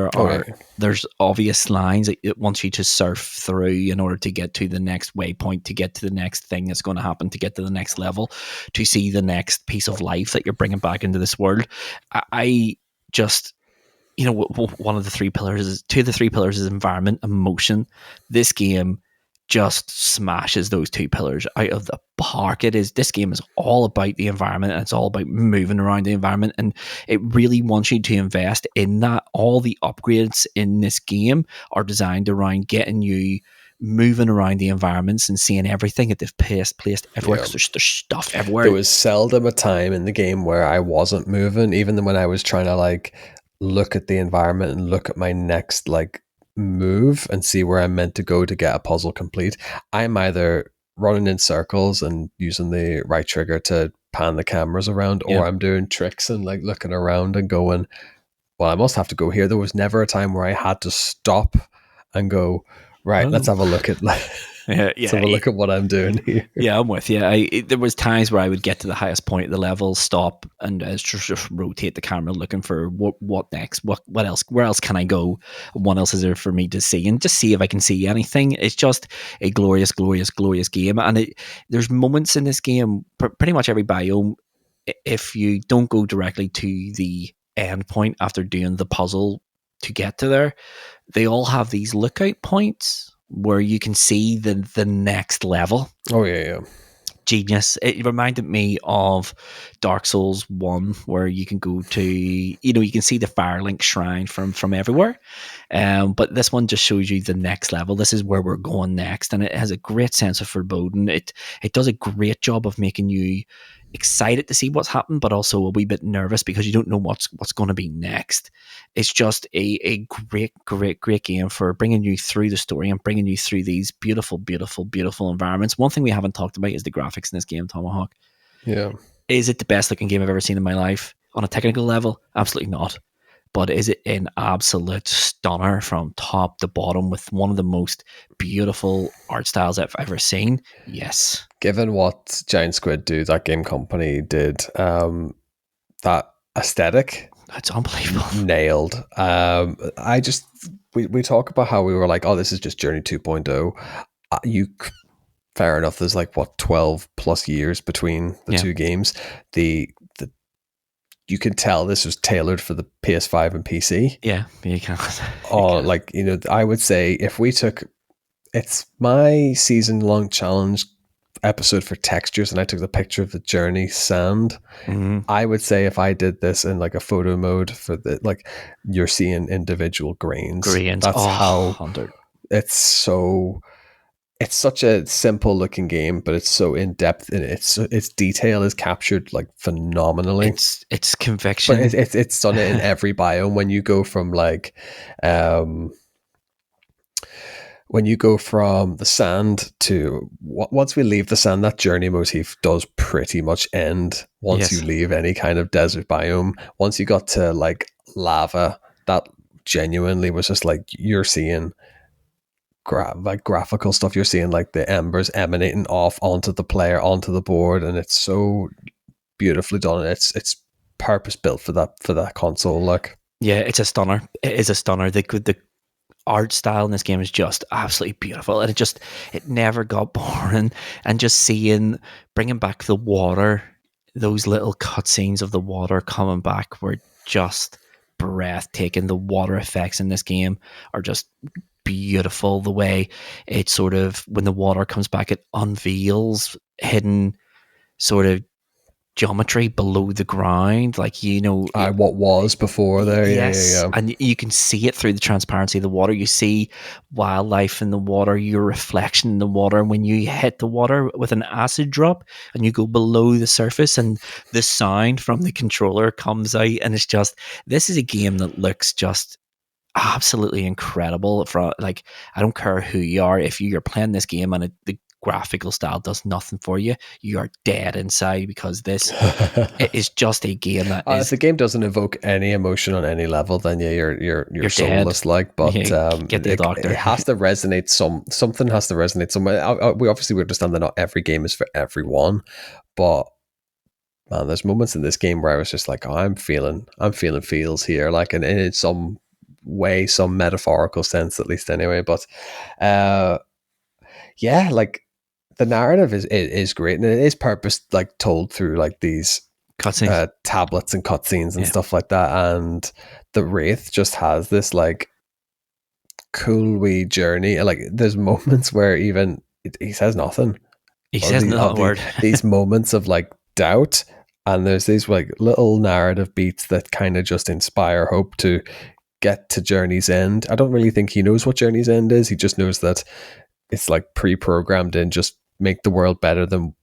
There's obvious lines that it wants you to surf through in order to get to the next waypoint, to get to the next thing that's going to happen, to get to the next level, to see the next piece of life that you're bringing back into this world. I just, one of the three pillars is environment and motion. This game just smashes those two pillars out of the park. This game is all about the environment, and it's all about moving around the environment, and it really wants you to invest in that. All the upgrades in this game are designed around getting you moving around the environments and seeing everything that they've placed everywhere, because there's stuff everywhere. There was seldom a time in the game where I wasn't moving, even when I was trying to like look at the environment and look at my next like move and see where I'm meant to go to get a puzzle complete. I'm either running in circles and using the right trigger to pan the cameras around, or I'm doing tricks and like looking around and going, well, I must have to go here. There was never a time where I had to stop and go, right, let's have a look at let's have a look at what I'm doing here. Yeah, I'm with you. There was times where I would get to the highest point of the level, stop, and just rotate the camera, looking for what next, what else, where else can I go, what else is there for me to see, and just see if I can see anything. It's just a glorious, glorious, glorious game, and there's moments in this game, pretty much every biome, if you don't go directly to the end point after doing the puzzle to get to there, they all have these lookout points where you can see the next level. Oh yeah. Genius. It reminded me of Dark Souls 1, where you can go to, you can see the Firelink shrine from everywhere. But this one just shows you the next level. This is where we're going next, and it has a great sense of foreboding. It does a great job of making you excited to see what's happened, but also a wee bit nervous because you don't know what's going to be next. It's just a great, great, great game for bringing you through the story and bringing you through these beautiful, beautiful, beautiful environments. One thing we haven't talked about is the graphics in this game, Tomahawk. Yeah. Is it the best looking game I've ever seen in my life? On a technical level, absolutely not. But is it an absolute stunner from top to bottom with one of the most beautiful art styles I've ever seen? Yes. Given what Giant Squid do, that game company did, that aesthetic, that's unbelievable. Nailed. We talk about how we were like, oh, this is just Journey 2.0. Fair enough. There's like 12 plus years between the two games. You can tell this was tailored for the PS5 and PC. Yeah, you can. I would say if we took, it's my season-long challenge episode for textures, and I took the picture of the journey sand. Mm-hmm. I would say if I did this in like a photo mode for the like, you're seeing individual grains. Grains. That's Oh, how 100. it's so. It's such a simple looking game, but it's so in depth, and its detail is captured like phenomenally. It's But conviction. it's done it in every biome. Um, when you go from the sand to once we leave the sand, that journey motif does pretty much end once you Yes. leave any kind of desert biome. Once you got to like lava, that genuinely was just like you're seeing like graphical stuff. You're seeing like the embers emanating off onto the player, onto the board, and it's so beautifully done. It's purpose built for that console. Like, Yeah, it's a stunner. It is a stunner. The art style in this game is just absolutely beautiful, and it never got boring. And just bringing back the water, those little cutscenes of the water coming back were just breathtaking. The water effects in this game are just beautiful. The way it sort of, when the water comes back, it unveils hidden sort of geometry below the ground, like, what was before there. yes, Yeah. and you can see it through the transparency of the water. You see wildlife in the water, your reflection in the water when you hit the water with an acid drop and you go below the surface, and the sound from the controller comes out, and this is a game that looks just absolutely incredible. Like, I don't care who you are, if you're playing this game and the graphical style does nothing for you, you are dead inside, because this it is just a game that If is, the game doesn't evoke any emotion on any level, then yeah, you're you're dead. soulless. Like, but Yeah, get the doctor. it has to resonate. Something has to resonate somewhere. We obviously understand that not every game is for everyone, but man, there's moments in this game where I was just like, oh, I'm feeling feels here, like, and in some way, some metaphorical sense, at least, anyway. But yeah, like the narrative is great, and it is purpose like told through like these Cutscenes. tablets and cutscenes and Yeah. stuff like that. And the Wraith just has this like cool wee journey. Like, there's moments where even he says nothing. He says not a word. These moments of like doubt, and there's these like little narrative beats that kind of just inspire hope to get to Journey's End. I don't really think he knows what Journey's End is. He just knows that it's like pre-programmed in, just make the world better than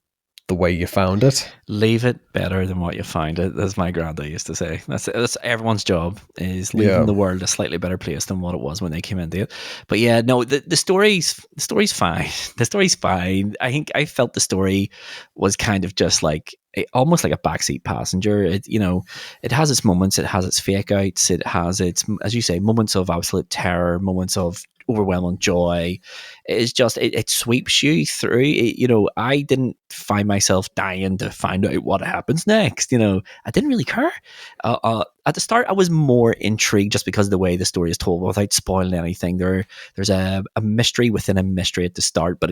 the way you found it. Leave it better than what you find it. That's my granddad used to say. That's everyone's job, is leaving the world a slightly better place than what it was when they came into it. But yeah, no, the story's fine. The story's fine. I think I felt the story was kind of just like almost like a backseat passenger. It has its moments, it has its fake outs, it has its, as you say, moments of absolute terror, moments of overwhelming joy. It's just it sweeps you through. I didn't find myself dying to find out what happens next. I didn't really care. At the start, I was more intrigued just because of the way the story is told, without spoiling anything. There's a mystery within a mystery at the start, but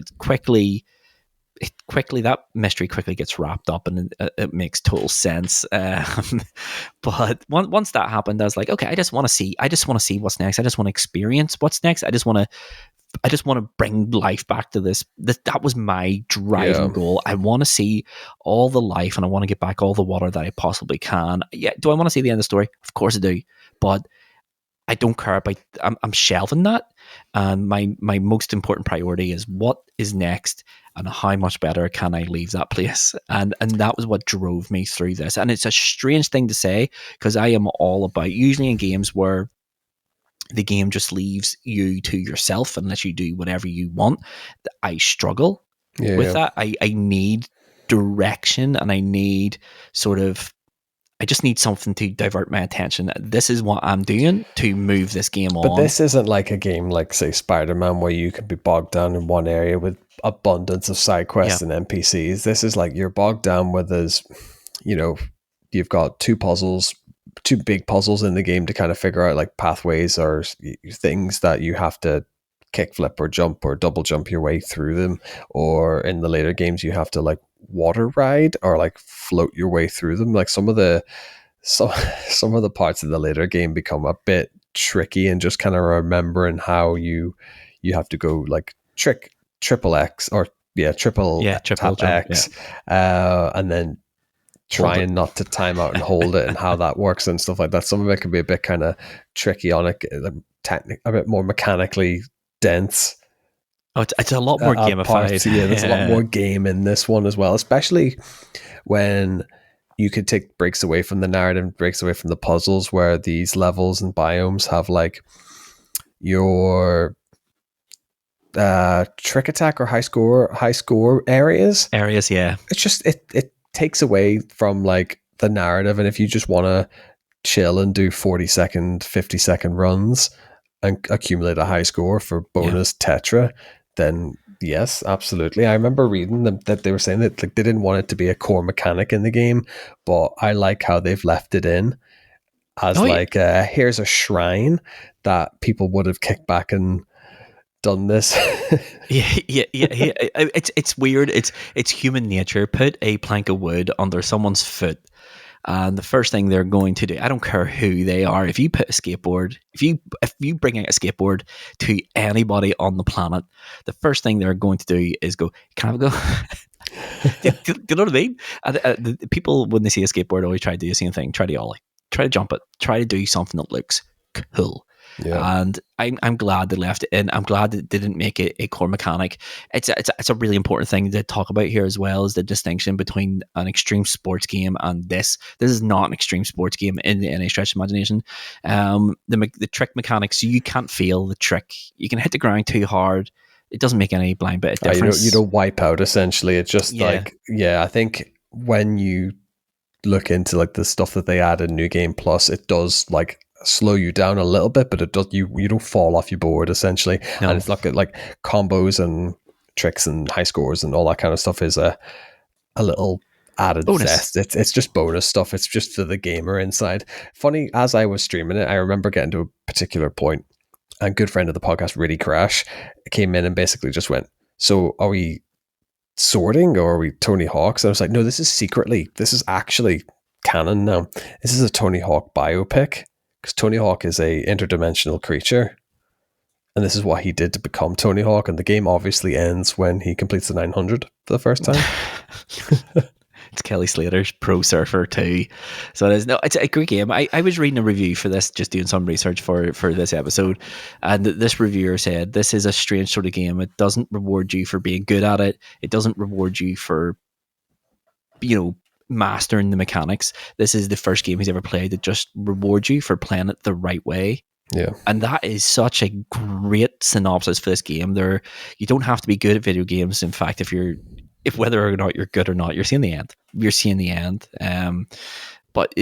that mystery quickly gets wrapped up, and it makes total sense. But once that happened, I was like, okay, I just want to see what's next. I just want to experience what's next. I just want to bring life back to this. That was my driving goal. I want to see all the life, and I want to get back all the water that I possibly can. Yeah, do I want to see the end of the story? Of course I do, but I don't care about. I'm shelving that, and my most important priority is what is next, and how much better can I leave that place. And that was what drove me through this. And it's a strange thing to say, because I am all about, usually in games where the game just leaves you to yourself and lets you do whatever you want, I struggle with that. I need direction, and I need I just need something to divert my attention. This is what I'm doing to move this game on. But this isn't like a game like, say, Spider-Man, where you can be bogged down in one area with abundance of side quests and NPCs. This is like you're bogged down with you've got two big puzzles in the game to kind of figure out, like pathways or things that you have to kickflip or jump or double jump your way through them. Or in the later games, you have to like water ride or like float your way through them. Like some of the parts of the later game become a bit tricky, and just kind of remembering how you have to go like triple X or triple Yeah, triple tap jump. Yeah. X, and then Hold it. trying not to time out and hold it, and how that works and stuff like that. Some of it can be a bit kind of tricky on it, a bit more mechanically dense Oh, it's a lot more gamified. parts. Yeah, there's a lot Yeah. more game in this one as well, especially when you could take breaks away from the narrative, breaks away from the puzzles, where these levels and biomes have like your trick attack or high score areas. Areas, yeah. It's just it takes away from like the narrative, and if you just want to chill and do 40-second, 50-second runs and accumulate a high score for bonus tetra, then yes, absolutely. I remember reading them that they were saying that like they didn't want it to be a core mechanic in the game, but I like how they've left it in as Oh, yeah. like here's a shrine that people would have kicked back and done this. Yeah. It's weird. It's human nature. Put a plank of wood under someone's foot, and the first thing they're going to do, I don't care who they are, if you put a skateboard, if you bring out a skateboard to anybody on the planet, the first thing they're going to do is go, "Can I have a go?" do you know what I mean? And, the people, when they see a skateboard, always try to do the same thing: try to ollie, try to jump it, try to do something that looks cool. Yeah. And I'm glad they left it in. I'm glad that they didn't make it a core mechanic. It's a really important thing to talk about here as well, is the distinction between an extreme sports game and this. This is not an extreme sports game in any stretch of imagination. The trick mechanics, you can't feel the trick. You can hit the ground too hard. It doesn't make any blind bit of difference. You don't wipe out essentially. It's just I think when you look into like the stuff that they add in New Game Plus, it does like slow you down a little bit, but it does you don't fall off your board essentially. No. And it's not good, like combos and tricks and high scores and all that kind of stuff is a little added bonus zest. It's just bonus stuff. It's just for the gamer inside. Funny, as I was streaming it, I remember getting to a particular point, and a good friend of the podcast, Really Crash, came in and basically just went, "So are we sorting or are we Tony Hawk's?" And I was like, "No, this is actually canon now. This is a Tony Hawk biopic, because Tony Hawk is a interdimensional creature, and this is what he did to become Tony Hawk, and the game obviously ends when he completes the 900 for the first time." It's Kelly Slater's Pro Surfer 2. So it's a great game. I was reading a review for this, just doing some research for this episode, and this reviewer said this is a strange sort of game. It doesn't reward you for being good at it. It doesn't reward you for, mastering the mechanics. This is the first game he's ever played that just rewards you for playing it the right way. Yeah. And that is such a great synopsis for this game. You don't have to be good at video games. In fact, if whether or not you're good or not, you're seeing the end. You're seeing the end. But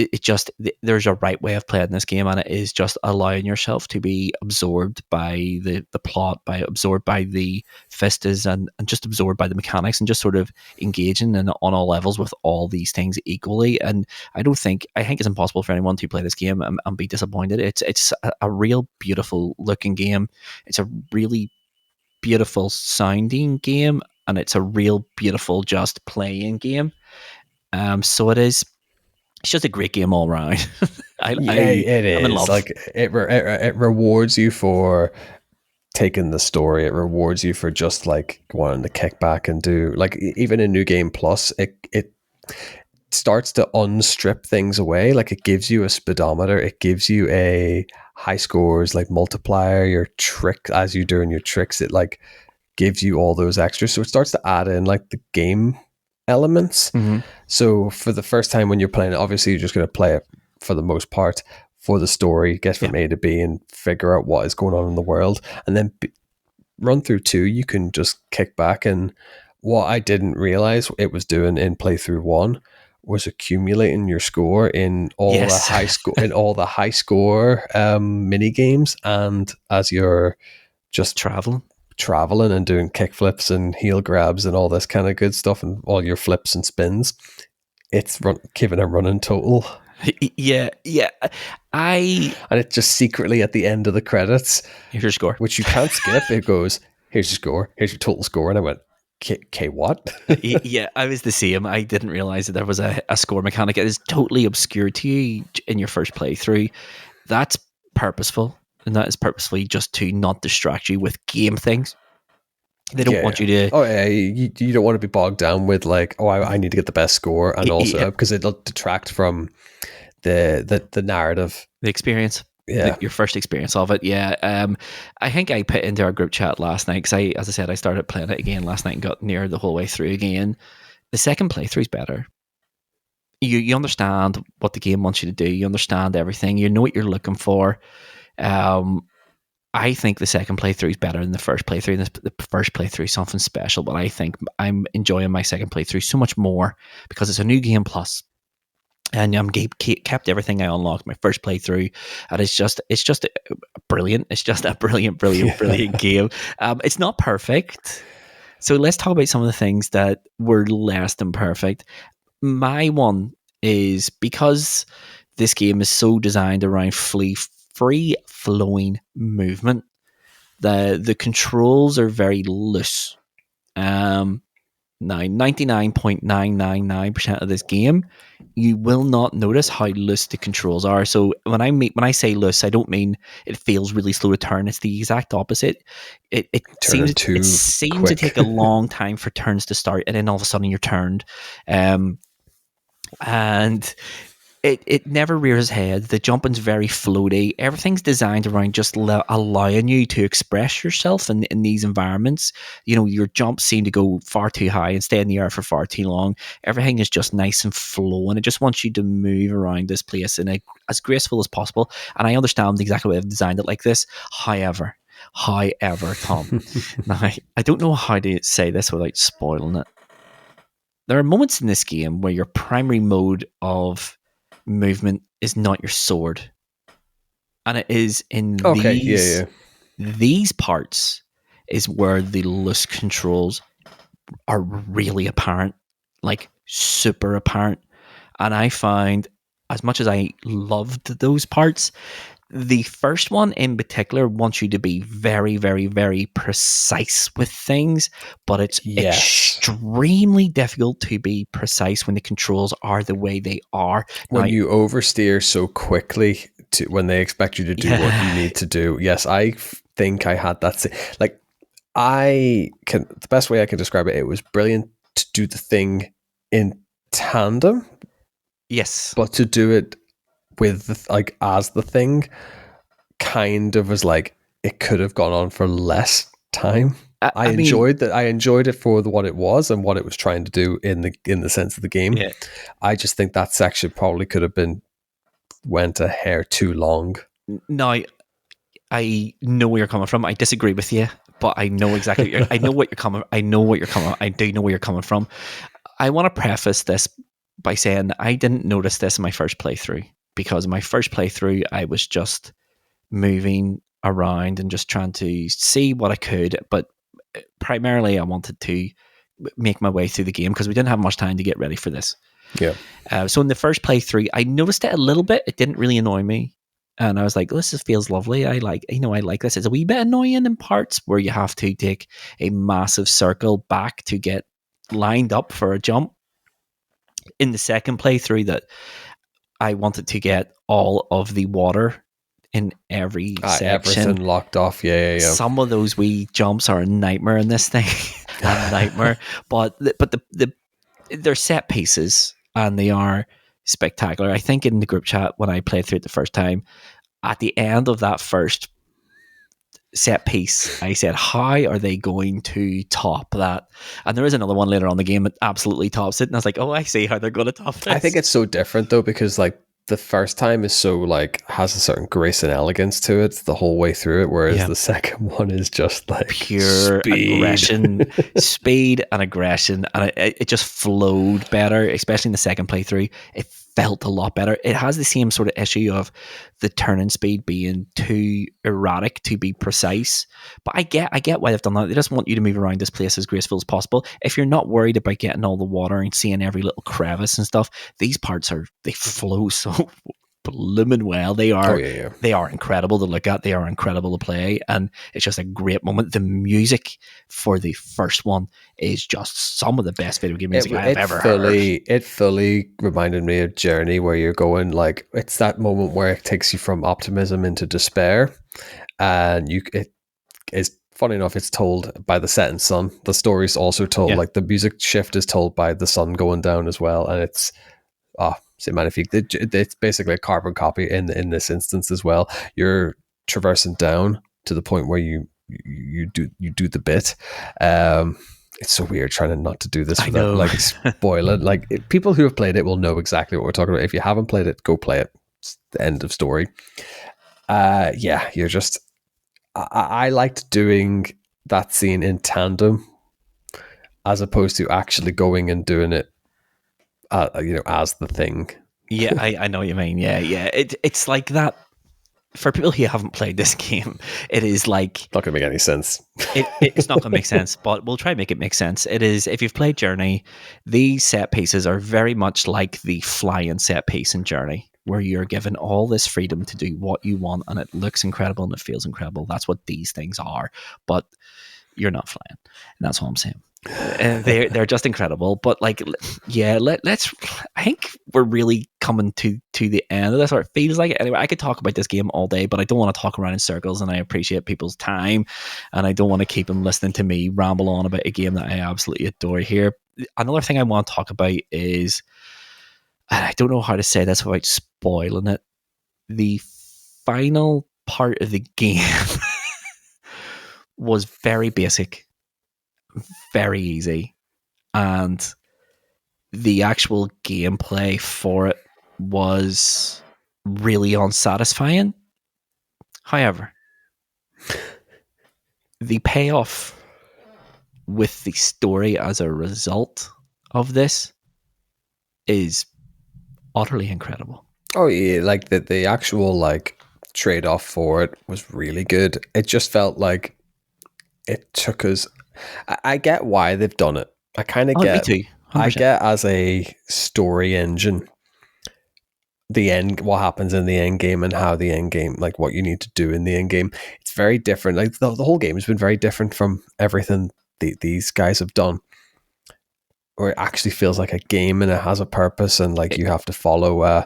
there's a right way of playing this game, and it is just allowing yourself to be absorbed by the plot, absorbed by the vistas, and just absorbed by the mechanics, and just sort of engaging on all levels with all these things equally. And I think it's impossible for anyone to play this game and be disappointed. It's a real beautiful looking game. It's a really beautiful sounding game, and it's a real beautiful just playing game. So it is. It's just a great game all around. It is. I'm in love. Like it rewards you for taking the story. It rewards you for just like wanting to kick back and do, like, even in New Game Plus, it starts to unstrip things away. Like, it gives you a speedometer. It gives you a high scores like multiplier. Your trick, as you're doing your tricks, it like gives you all those extras. So it starts to add in like the game elements. Mm-hmm. So for the first time when you're playing it, obviously you're just going to play it for the most part for the story, get from A to B and figure out what is going on in the world, and then run through 2. You can just kick back, and what I didn't realize it was doing in playthrough 1 was accumulating your score in all the high score high score mini games, and as you're just traveling and doing kick flips and heel grabs and all this kind of good stuff, and all your flips and spins, it's giving a running total. Yeah. And it just secretly at the end of the credits, here's your score, which you can't skip. It goes, here's your score, here's your total score, and I went, okay, what? Yeah, I was the same. I didn't realize that there was a score mechanic. It is totally obscure to you in your first playthrough. That's purposeful. And that is purposefully just to not distract you with game things. They don't Yeah. want you to. Oh, yeah. You don't want to be bogged down with like, oh, I need to get the best score, and also because it'll detract from the narrative. The experience, Yeah. your first experience of it. Yeah. I think I put into our group chat last night because as I said, I started playing it again last night and got near the whole way through again. The second playthrough is better. You understand what the game wants you to do. You understand everything. You know what you're looking for. I think the second playthrough is better than the first playthrough. The first playthrough is something special, but I think I'm enjoying my second playthrough so much more because it's a new game plus, and I'm kept everything I unlocked my first playthrough, and it's just brilliant. It's just a brilliant, brilliant, brilliant game. It's not perfect, so let's talk about some of the things that were less than perfect. My one is because this game is so designed around free flowing movement. The controls are very loose. Now, 99.999% of this game, you will not notice how loose the controls are. So when I say loose, I don't mean it feels really slow to turn. It's the exact opposite. It Turning seems too to quick. take a long time for turns to start, and then all of a sudden you're turned. And it never rears its head. The jumping's very floaty. Everything's designed around just allowing you to express yourself in these environments. You know, your jumps seem to go far too high and stay in the air for far too long. Everything is just nice and flowing. It just wants you to move around this place as graceful as possible. And I understand exactly why I've designed it like this. However, Tom, now I don't know how to say this without spoiling it. There are moments in this game where your primary mode of movement is not your sword, and it is in Okay. Yeah. these parts is where the loose controls are really apparent, like super apparent. And I find, as much as I loved those parts, the first one in particular wants you to be very, very, very precise with things, but it's Yes. extremely difficult to be precise when the controls are the way they are. When Now, you oversteer so quickly to when they expect you to do what you need to do. Yes, I think I had that. Like, the best way I can describe it, it was brilliant to do the thing in tandem, yes. but to do it with like as the thing kind of was like it could have gone on for less time. I mean, enjoyed that. I enjoyed it for what it was and what it was trying to do in the sense of the game. yeah. I just think that section probably could have been went a hair too long. Now, I know where you're coming from. I disagree with you, but I know exactly. I know what you're coming. I know what you're coming. I do know where you're coming from. I want to preface this by saying I didn't notice this in my first playthrough, because in my first playthrough I was just moving around and just trying to see what I could, but primarily I wanted to make my way through the game because we didn't have much time to get ready for this. Yeah. So in the first playthrough, I noticed it a little bit. It didn't really annoy me. And I was like, this just feels lovely. I like this. It's a wee bit annoying in parts where you have to take a massive circle back to get lined up for a jump. In the second playthrough, that I wanted to get all of the water in every section. Everything locked off. Yeah. Some of those wee jumps are a nightmare in this thing. A nightmare. But they're set pieces and they are spectacular. I think in the group chat when I played through it the first time, at the end of that first set piece, I said, how are they going to top that? And there is another one later on in the game that absolutely tops it. And I was like, oh, I see how they're going to top this. I think it's so different though, because like the first time is so like has a certain grace and elegance to it the whole way through it, whereas the second one is just like pure aggression, speed and aggression, and it just flowed better, especially in the second playthrough. It felt a lot better. It has the same sort of issue of the turning speed being too erratic to be precise, but I get why they've done that. They just want you to move around this place as graceful as possible. If you're not worried about getting all the water and seeing every little crevice and stuff, these parts they flow so blooming well. They are they are incredible to look at. They are incredible to play, and it's just a great moment. The music for the first one is just some of the best video game music I've ever heard. It fully reminded me of Journey, where you're going like it's that moment where it takes you from optimism into despair, and it is funny enough, it's told by the setting sun. The story's also told, Yeah. like the music shift is told by the sun going down as well, and it's c'est magnifique. It's basically a carbon copy in this instance as well. You're traversing down to the point where you do the bit. It's so weird trying to not to do this I without know. like spoil it. Like people who have played it will know exactly what we're talking about. If you haven't played it, go play it. It's the end of story. Yeah, you're just. I liked doing that scene in tandem as opposed to actually going and doing it, as the thing. Yeah, I know what you mean. Yeah, yeah. It's like that. For people who haven't played this game, it is like Not going to make any sense. it's not going to make sense, but we'll try and make it make sense. It is, if you've played Journey, these set pieces are very much like the flying set piece in Journey, where you're given all this freedom to do what you want, and it looks incredible and it feels incredible. That's what these things are, but you're not flying, and that's all I'm saying. They're just incredible, but like, yeah, let's. I think we're really coming to the end of this, or it feels like it. Anyway, I could talk about this game all day, but I don't want to talk around in circles, and I appreciate people's time, and I don't want to keep them listening to me ramble on about a game that I absolutely adore. Here, another thing I want to talk about is, and I don't know how to say this without spoiling it. The final part of the game was very basic, very easy, and the actual gameplay for it was really unsatisfying. However, the payoff with the story as a result of this is utterly incredible. Oh yeah, like the actual like trade off for it was really good. It just felt like it took us. I get why they've done it. I kind of Oh, me get. too. I 100%. get as a story engine, the end, what happens in the end game and how the end game, like what you need to do in the end game. It's very different. Like the whole game has been very different from everything these guys have done. Or it actually feels like a game and it has a purpose, and like you have to follow.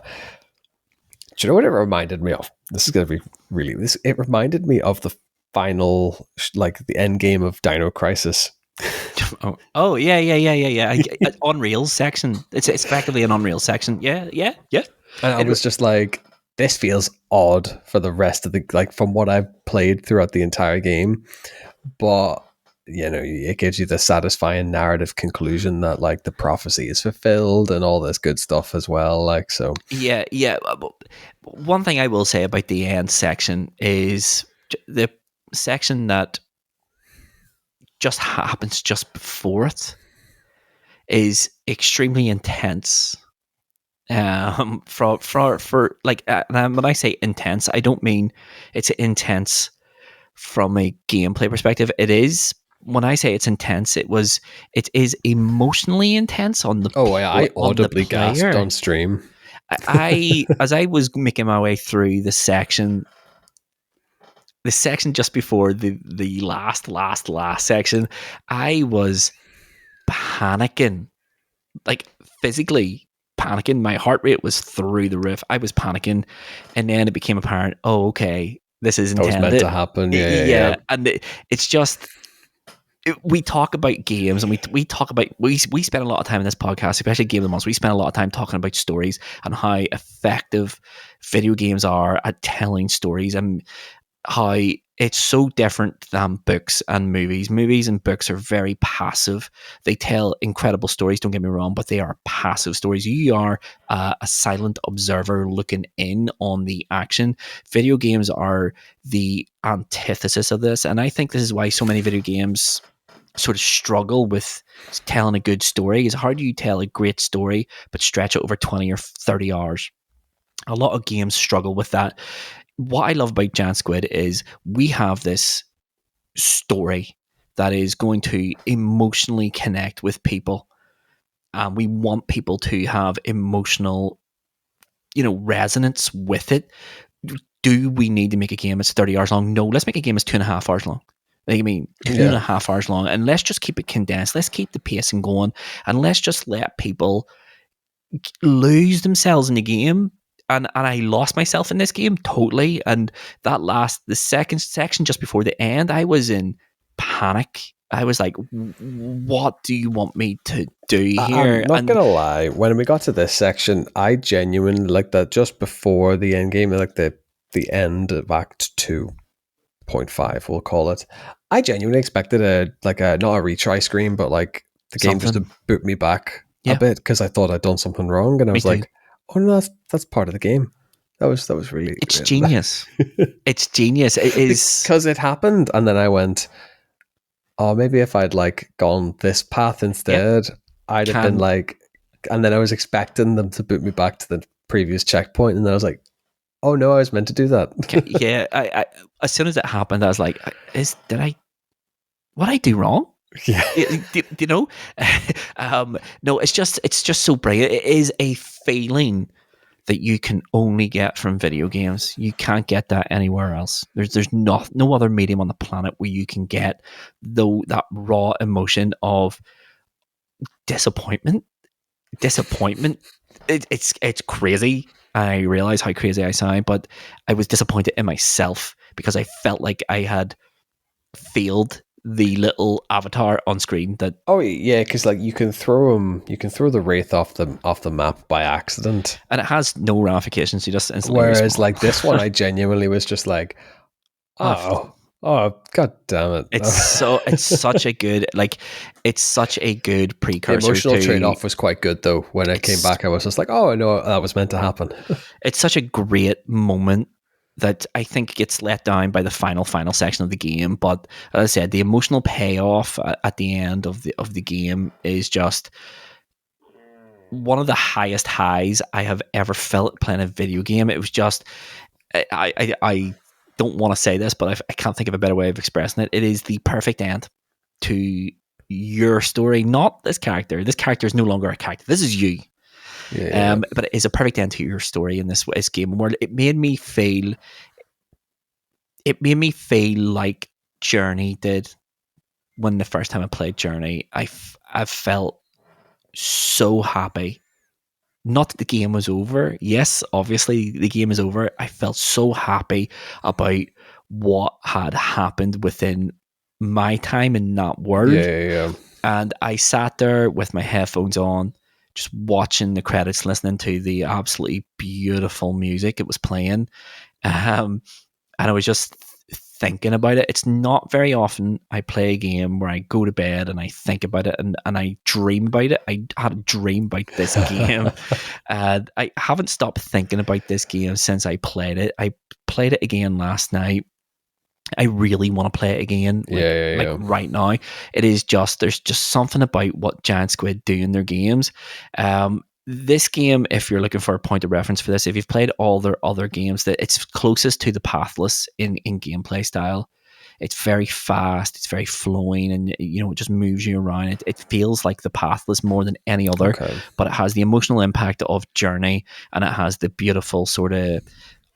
Do you know what it reminded me of? This is going to be really. It reminded me of the final, like the end game of Dino Crisis. Oh yeah. Unreal section. It's effectively an Unreal section. Yeah. And I was just like, this feels odd for the rest of the, like, from what I've played throughout the entire game. But, it gives you the satisfying narrative conclusion that, like, the prophecy is fulfilled and all this good stuff as well. Like, so. Yeah. One thing I will say about the end section is the section that just happens just before it is extremely intense. For like, when I say intense, I don't mean it's intense from a gameplay perspective. It is, when I say it's intense, it is emotionally intense on the I on the audibly gasped player. on stream. As I was making my way through the section just before the last section, I was panicking, like physically panicking. My heart rate was through the roof. I was panicking, and then it became apparent, oh, okay, this is That was intended. meant to happen. Yeah. And it's just, we talk about games, and we talk about, we spend a lot of time in this podcast, especially Game of the Month, we spend a lot of time talking about stories and how effective video games are at telling stories, and how it's so different than books and movies. Movies and books are very passive. They tell incredible stories, don't get me wrong, but they are passive stories. You are a silent observer looking in on the action. Video games are the antithesis of this, and I think this is why so many video games sort of struggle with telling a good story. Is how do you tell a great story but stretch it over 20 or 30 hours? A lot of games struggle with that. What I love about Giant Squid is we have this story that is going to emotionally connect with people, and we want people to have emotional, resonance with it. Do we need to make a game that's 30 hours long? No, let's make a game that's 2.5 hours long. I mean, 2.5 hours long, and let's just keep it condensed. Let's keep the pacing going, and let's just let people lose themselves in the game. And I lost myself in this game totally. And the second section just before the end, I was in panic. I was like, what do you want me to do I'm here? not And gonna lie. When we got to this section, I genuinely like that. Just before the end game, like the end of Act 2.5, we'll call it. I genuinely expected a not a retry screen, but like the game just to something. boot me back a Yeah, bit because I thought I'd done something wrong, and I me was too. like, oh no, that's part of the game. That was really It's genius. It's genius. It is. because it happened, and then I went, oh, maybe if I'd like gone this path Yeah, instead, I'd have been can like, and then I was expecting them to boot me back to the previous checkpoint, and then I was like, oh no, I was meant to do that. yeah. I as soon as it happened, I was like, did I what did I do wrong? Yeah. You know, no, it's just so brilliant. It is a feeling that you can only get from video games. You can't get that anywhere else. There's no other medium on the planet where you can get that raw emotion of disappointment. It's crazy. I realize how crazy I sound, but I was disappointed in myself because I felt like I had failed the little avatar on screen that. Oh yeah, because like you can throw the wraith off the map by accident. And it has no ramifications. You just instantly Whereas respawn. like this one, I genuinely was just like, oh, god damn it! It's such a good it's such a good The precursor emotional to. trade off was quite good though. When I came back, I was just like, oh, I know that was meant to happen. It's such a great moment that I think gets let down by the final section of the game. But as I said, the emotional payoff at the end of the game is just one of the highest highs I have ever felt playing a video game. It was just I don't want to say this, but I can't think of a better way of expressing it. It is the perfect end to your story, not this character. This character is no longer a character. This is you. Yeah. But it is a perfect end to your story in this game world. It made me feel like Journey did when the first time I played Journey. I felt so happy. Not that the game was over. Yes, obviously the game is over. I felt so happy about what had happened within my time in that world. Yeah. And I sat there with my headphones on, just watching the credits, listening to the absolutely beautiful music it was playing. And I was just thinking about it. It's not very often I play a game where I go to bed and I think about it and I dream about it. I had a dream about this game. And I haven't stopped thinking about this game since I played it. I played it again last night. I really want to play it again, right now. It is just, there's just something about what Giant Squid do in their games. This game, if you're looking for a point of reference for this, if you've played all their other games, that it's closest to the Pathless in gameplay style. It's very fast, it's very flowing, and it just moves you around. It feels like the Pathless more than any other, but it has the emotional impact of Journey, and it has the beautiful sort of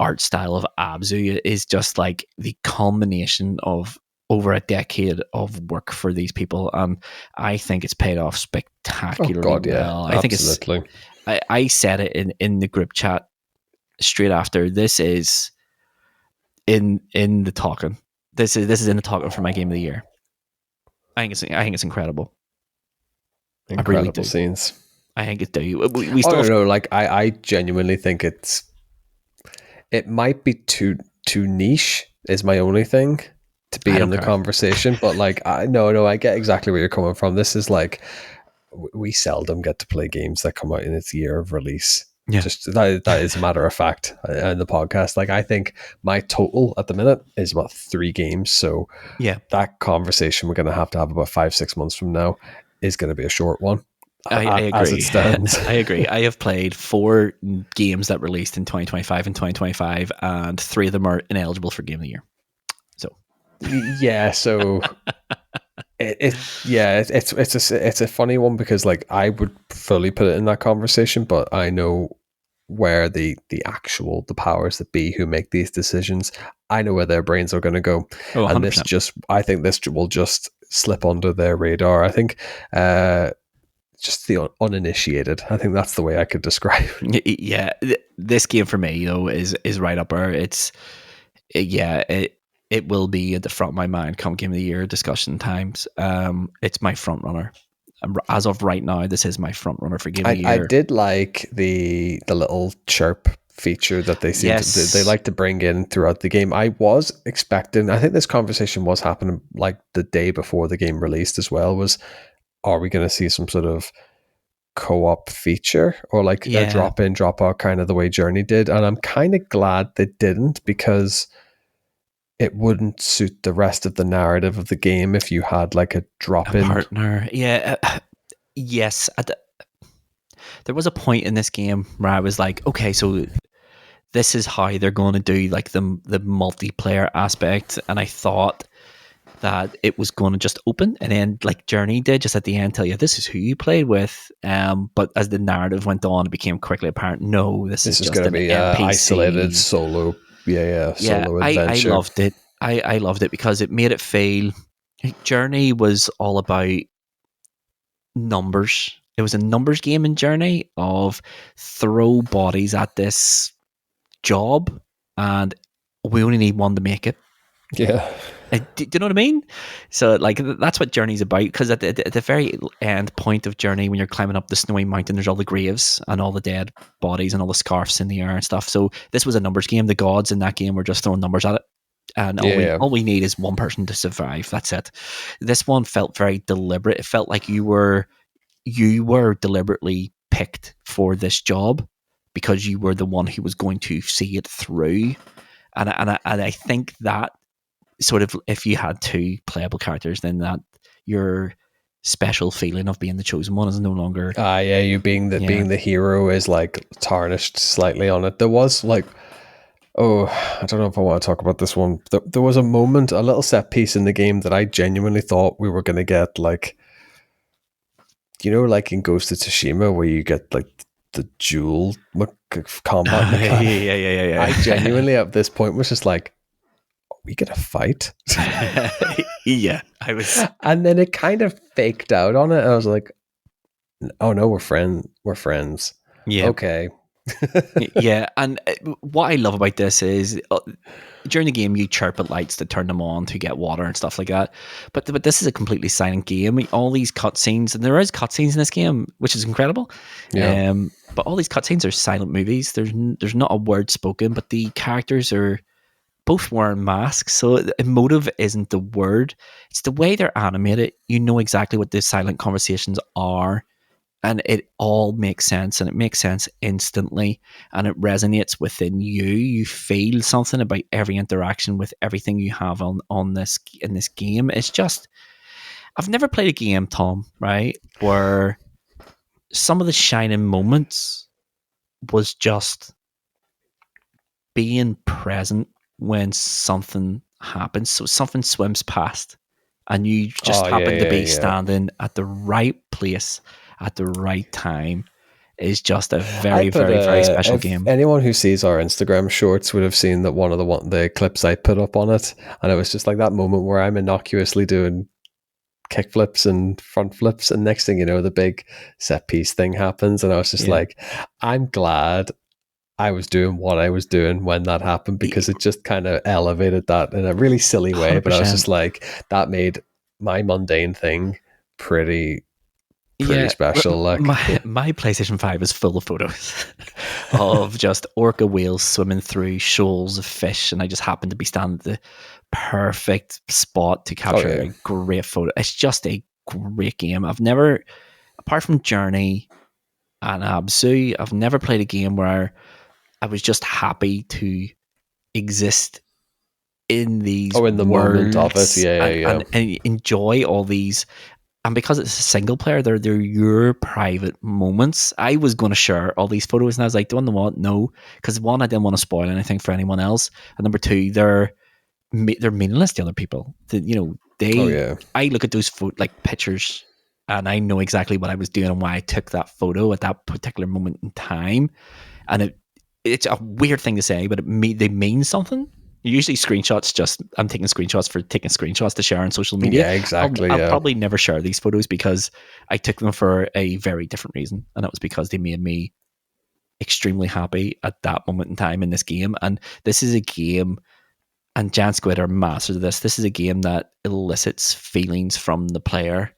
art style of Abzu. It is just like the culmination of over a decade of work for these people, and I think it's paid off spectacularly well. I think absolutely. I said it in the group chat straight after. This is in the talking. This is in the talking for my game of the year. I think it's incredible. Incredible I really do. scenes. I think it's do. We still no, like I genuinely think it might be too niche is my only thing to be in the conversation, but like I get exactly where you're coming from. This is like we seldom get to play games that come out in its year of release. Yeah. Just that is a matter of fact in the podcast. Like I think my total at the minute is about 3 games. So yeah, that conversation we're going to have about 5-6 months from now is going to be a short one. I agree. As it stands. I agree. I have played 4 games that released in 2025 and 2025, and 3 of them are ineligible for Game of the Year. So yeah, so it's a funny one because like I would fully put it in that conversation, but I know where the powers that be who make these decisions, I know where their brains are going to go. Oh, and I think this will just slip under their radar. I think just the uninitiated. I think that's the way I could describe it. Yeah, this game for me, is right up there. It's it it will be at the front of my mind come Game of the Year discussion times. It's my front runner. As of right now, this is my front runner for Game of the I Year. did like the little chirp feature that they seem to they Yes. like to bring in throughout the game. I was expecting, I think this conversation was happening like the day before the game released as well, was are we going to see some sort of co-op feature or like a Yeah. drop in drop out kind of the way Journey did? And I'm kind of glad they didn't, because it wouldn't suit the rest of the narrative of the game if you had like a drop A in. partner. Yeah. Yes. There was a point in this game where I was like, okay, so this is how they're going to do like the multiplayer aspect, and I thought that it was going to just open and then like Journey did just at the end tell you this is who you played with, but as the narrative went on it became quickly apparent, no, this is This is just going to an be isolated NPC. solo, Yeah, solo I adventure. loved it. I loved it because it made it feel Journey was all about numbers. It was a numbers game in Journey of throw bodies at this job and we only need one to make it. Yeah. Do you know what I mean? So like that's what Journey's about, because at the very end point of Journey, when you're climbing up the snowy mountain, there's all the graves and all the dead bodies and all the scarfs in the air and stuff. So this was a numbers game. The gods in that game were just throwing numbers at it, and Yeah. all we need is one person to survive. That's it. This one felt very deliberate. It felt like you were deliberately picked for this job because you were the one who was going to see it through. And I think that sort of, if you had two playable characters, then that your special feeling of being the chosen one is no longer. Yeah, you being the hero is like tarnished slightly on it. There was like, I don't know if I want to talk about this one. There was a moment, a little set piece in the game that I genuinely thought we were going to get, like, you know, like in Ghost of Tsushima, where you get like the dual combat mechanic. Yeah. I genuinely at this point was just like, are we gonna fight? Yeah, I was. And then it kind of faked out on it. I was like, oh no, we're friends. Yeah. Okay. Yeah, and what I love about this is during the game you chirp at lights to turn them on to get water and stuff like that. But this is a completely silent game. All these cutscenes, and there is cutscenes in this game, which is incredible. Yeah. But all these cutscenes are silent movies. There's not a word spoken, but the characters are both wearing masks, so emotive isn't the word. It's the way they're animated. You know exactly what the silent conversations are. And it all makes sense, and it makes sense instantly, and it resonates within you. You feel something about every interaction with everything you have on this in this game. It's just, I've never played a game, Tom, right, where some of the shining moments was just being present when something happens. So something swims past, and you just happen to be standing at the right place at the right time. Is just a very, very, very special game. Anyone who sees our Instagram shorts would have seen that one of the clips I put up on it, and it was just like that moment where I'm innocuously doing kick flips and front flips, and next thing you know, the big set piece thing happens, and I was just like, I'm glad I was doing what I was doing when that happened, because it just kind of elevated that in a really silly way. 100%. But I was just like, that made my mundane thing pretty special. Like my PlayStation 5 is full of photos of just orca whales swimming through shoals of fish, and I just happened to be standing at the perfect spot to capture a great photo. It's just a great game. I've never, apart from Journey and Abzu, I've never played a game where I was just happy to exist in these in the moment of it, and enjoy all these. And because it's a single player, they're your private moments. I was going to share all these photos, and I was like, do you know what? No, because one, I didn't want to spoil anything for anyone else, and number two, they're meaningless to other people. I look at those like pictures, and I know exactly what I was doing and why I took that photo at that particular moment in time, and it's a weird thing to say, but they mean something. Usually screenshots, I'm taking screenshots for taking screenshots to share on social media. Yeah, exactly. I'll probably never share these photos because I took them for a very different reason. And that was because they made me extremely happy at that moment in time in this game. And this is a game And Giant Squid are masters of this. This is a game that elicits feelings from the player.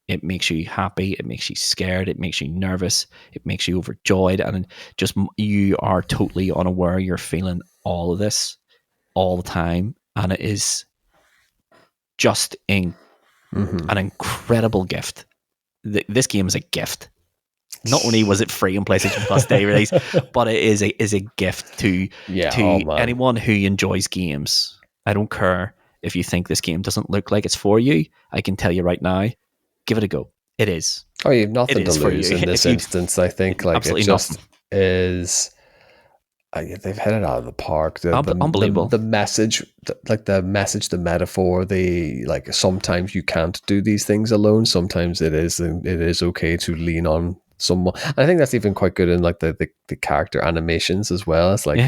It makes you happy. It makes you scared. It makes you nervous. It makes you overjoyed. And just you are totally unaware you're feeling all of this all the time. And it is just an incredible gift. This game is a gift. Not only was it free on PlayStation Plus Day release, but it is a gift to anyone who enjoys games. I don't care if you think this game doesn't look like it's for you. I can tell you right now, give it a go. It is. Oh, you have nothing to lose in this instance. I think like it just nothing. Is. They've hit it out of the park. Unbelievable. The message, the metaphor. Like sometimes you can't do these things alone. Sometimes it is okay to lean on someone. And I think that's even quite good in like the character animations as well. It's like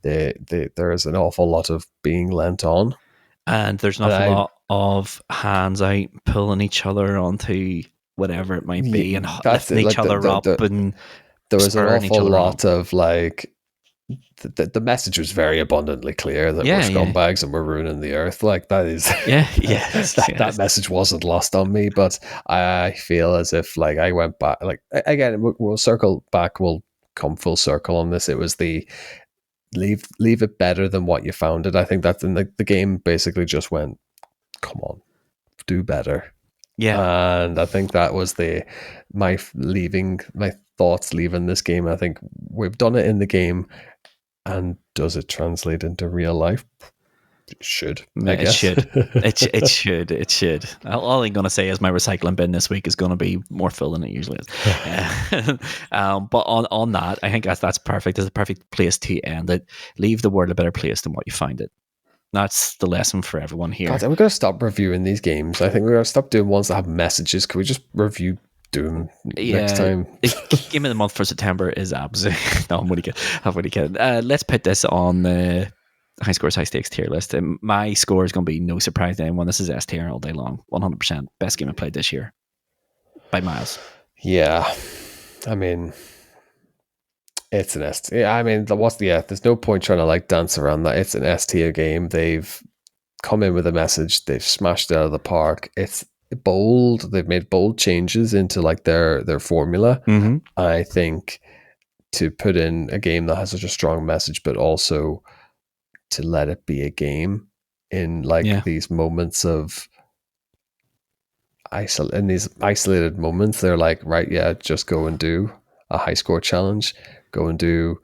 there is an awful lot of being lent on, and there's an awful lot of hands out pulling each other onto whatever it might be, and lifting each other up. And there was an awful lot of like. The message was very abundantly clear that we're scumbags and we're ruining the earth. Like that is, that message wasn't lost on me. But I feel as if like I went back, like again, we'll circle back. We'll come full circle on this. It was the leave it better than what you found it. I think that's in the game basically just went, come on, do better. Yeah, and I think that was my thoughts leaving this game. I think we've done it in the game. And does it translate into real life? It should. I guess. It should. It should. All I'm going to say is my recycling bin this week is going to be more full than it usually is. But on that, I think that's perfect. It's a perfect place to end it. Leave the world a better place than what you find it. That's the lesson for everyone here. God, we're going to stop reviewing these games. I think we're going to stop doing ones that have messages. Can we just review Doom next time? Game of the month for September is absolutely. No, I'm only kidding. Let's put this on the high scores, high stakes tier list. My score is going to be no surprise to anyone. This is S tier all day long. 100% best game I played this year by miles. Yeah, I mean, it's an S tier. I mean, there's no point trying to like dance around that. It's an S tier game. They've come in with a message. They've smashed it out of the park. It's bold. They've made bold changes into like their formula. Mm-hmm. I think to put in a game that has such a strong message, but also to let it be a game in like these moments of in these isolated moments, they're like, right, just go and do a high score challenge. Go and do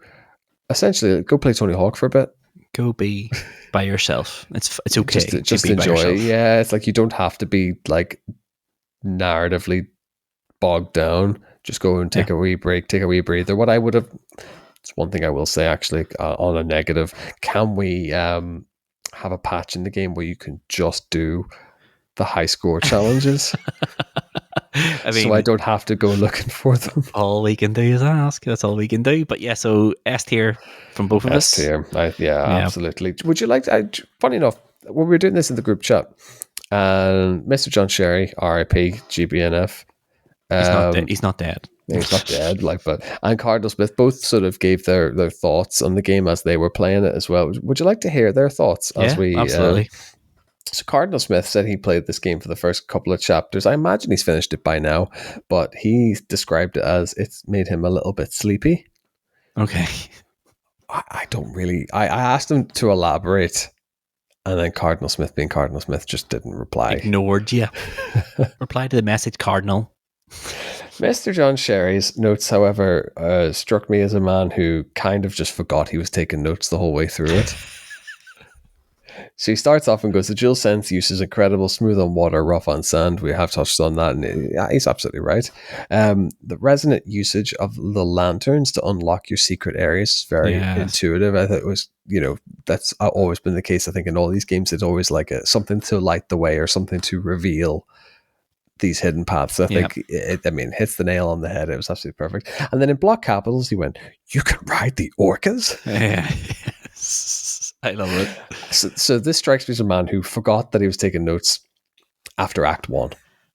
essentially go play Tony Hawk for a bit. Go be by yourself. It's okay. Just enjoy. Yeah, it's like you don't have to be like narratively bogged down. Just go and take a wee break, take a wee breather. What I would have, it's one thing I will say actually on a negative. Can we have a patch in the game where you can just do the high score challenges? I mean, so I don't have to go looking for them. All we can do is ask. That's all we can do. But yeah, so S tier from both of us. S tier. Absolutely. Would you like to, funny enough, when we were doing this in the group chat, and Mr. John Sherry, RIP, GBNF. He's not dead. He's not dead. And Cardinal Smith both sort of gave their thoughts on the game as they were playing it as well. Would you like to hear their thoughts as we absolutely. So Cardinal Smith said he played this game for the first couple of chapters. I imagine he's finished it by now, but he described it as it's made him a little bit sleepy. Okay. I don't really... I asked him to elaborate, and then Cardinal Smith, being Cardinal Smith, just didn't reply. Ignored you. Reply to the message, Cardinal. Mr. John Sherry's notes, however, struck me as a man who kind of just forgot he was taking notes the whole way through it. So he starts off and goes, the dual sense use is incredible, smooth on water, rough on sand. We have touched on that, and he's absolutely right. The resonant usage of the lanterns to unlock your secret areas is very intuitive. I thought it was, that's always been the case. I think in all these games, it's always like something to light the way or something to reveal these hidden paths. I think it hits the nail on the head. It was absolutely perfect. And then in block capitals, he went, you can ride the orcas? Yeah. I love it. So this strikes me as a man who forgot that he was taking notes after Act 1.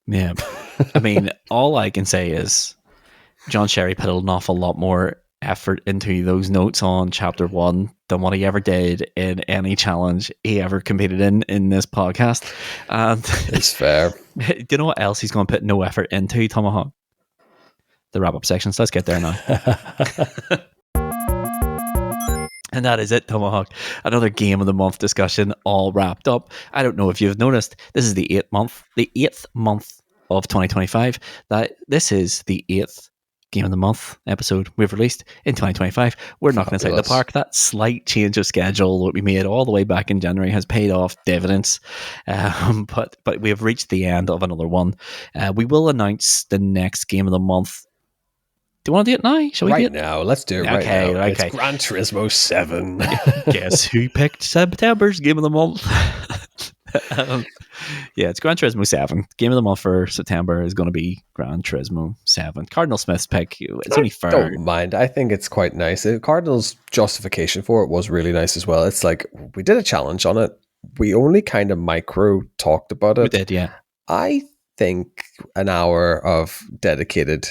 Yeah. I mean, all I can say is John Sherry put an awful lot more effort into those notes on chapter 1 than what he ever did in any challenge he ever competed in this podcast. And It's fair. do you know what else he's going to put no effort into, Tomahawk? The wrap-up sections. Let's get there now. And that is it, Tomahawk. Another game of the month discussion all wrapped up. I don't know if you've noticed, this is the 8th month of 2025. That this is the 8th game of the month episode we've released in 2025. We're knocking inside the park. That slight change of schedule that we made all the way back in January has paid off dividends. But we have reached the end of another one. We will announce the next game of the month. Do you want to do it now? Shall we do it now? Let's do it right now. Okay. It's Gran Turismo 7. Guess who picked September's game of the month? Yeah, it's Gran Turismo 7. Game of the month for September is going to be Gran Turismo 7. Cardinal Smith's pick. It's only fair. Don't mind. I think it's quite nice. Cardinal's justification for it was really nice as well. It's like, we did a challenge on it. We only kind of micro talked about it. We did, yeah. I think an hour of dedicated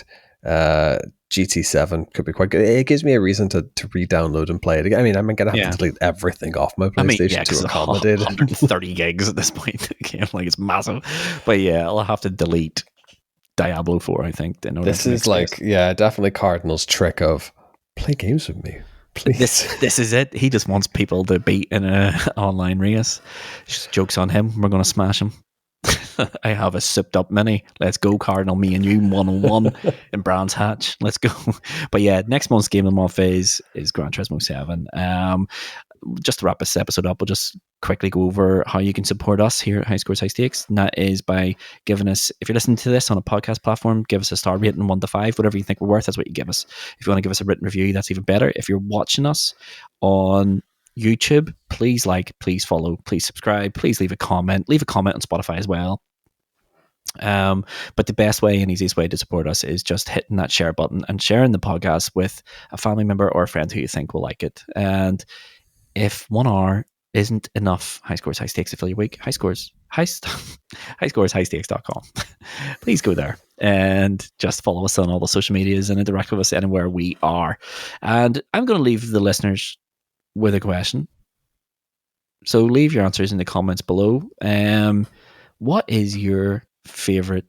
GT7 could be quite good. It gives me a reason to re-download and play it again. I mean, I'm going to have to delete everything off my PlayStation to accommodate it. 130 gigs at this point. Again, like, it's massive. But yeah, I'll have to delete Diablo 4, I think. This is like, definitely Cardinal's trick of play games with me. Please. This is it. He just wants people to beat in an online race. Just jokes on him. We're going to smash him. I have a sipped up mini. Let's go, Cardinal. Me and you, 1-on-1 in Brands Hatch. Let's go. But yeah, next month's game of the month is Gran Turismo 7. Just to wrap this episode up, we'll just quickly go over how you can support us here at High Scores High Stakes. And that is by giving us, if you're listening to this on a podcast platform, give us a star rating 1 to 5, whatever you think we're worth. That's what you give us. If you want to give us a written review, that's even better. If you're watching us on YouTube, please like, please follow, please subscribe, please leave a comment on Spotify as well. But the best way and easiest way to support us is just hitting that share button and sharing the podcast with a family member or a friend who you think will like it. And if 1 hour isn't enough High Scores High Stakes to fill your week, highscoreshighstakes.com. Please go there and just follow us on all the social medias and interact with us anywhere we are. And I'm going to leave the listeners with a question. So leave your answers in the comments below. What is your favorite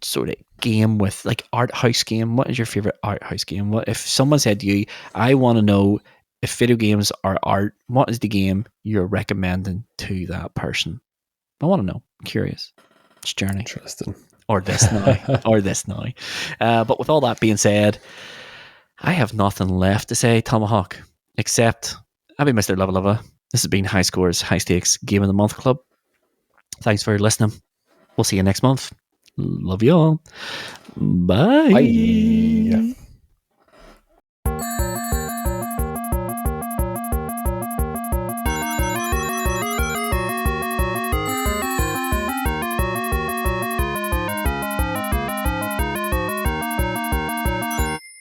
sort of game with like art house game? What is your favorite art house game? What if someone said to you, I want to know if video games are art, what is the game you're recommending to that person? I want to know. I'm curious. It's Journey. Interesting. Or this now. But with all that being said, I have nothing left to say, Tomahawk, except I've been Mr. Luvva Luvva. This has been High Scores High Stakes Game of the Month Club. Thanks for listening. We'll see you next month. Love you all. Bye. Bye.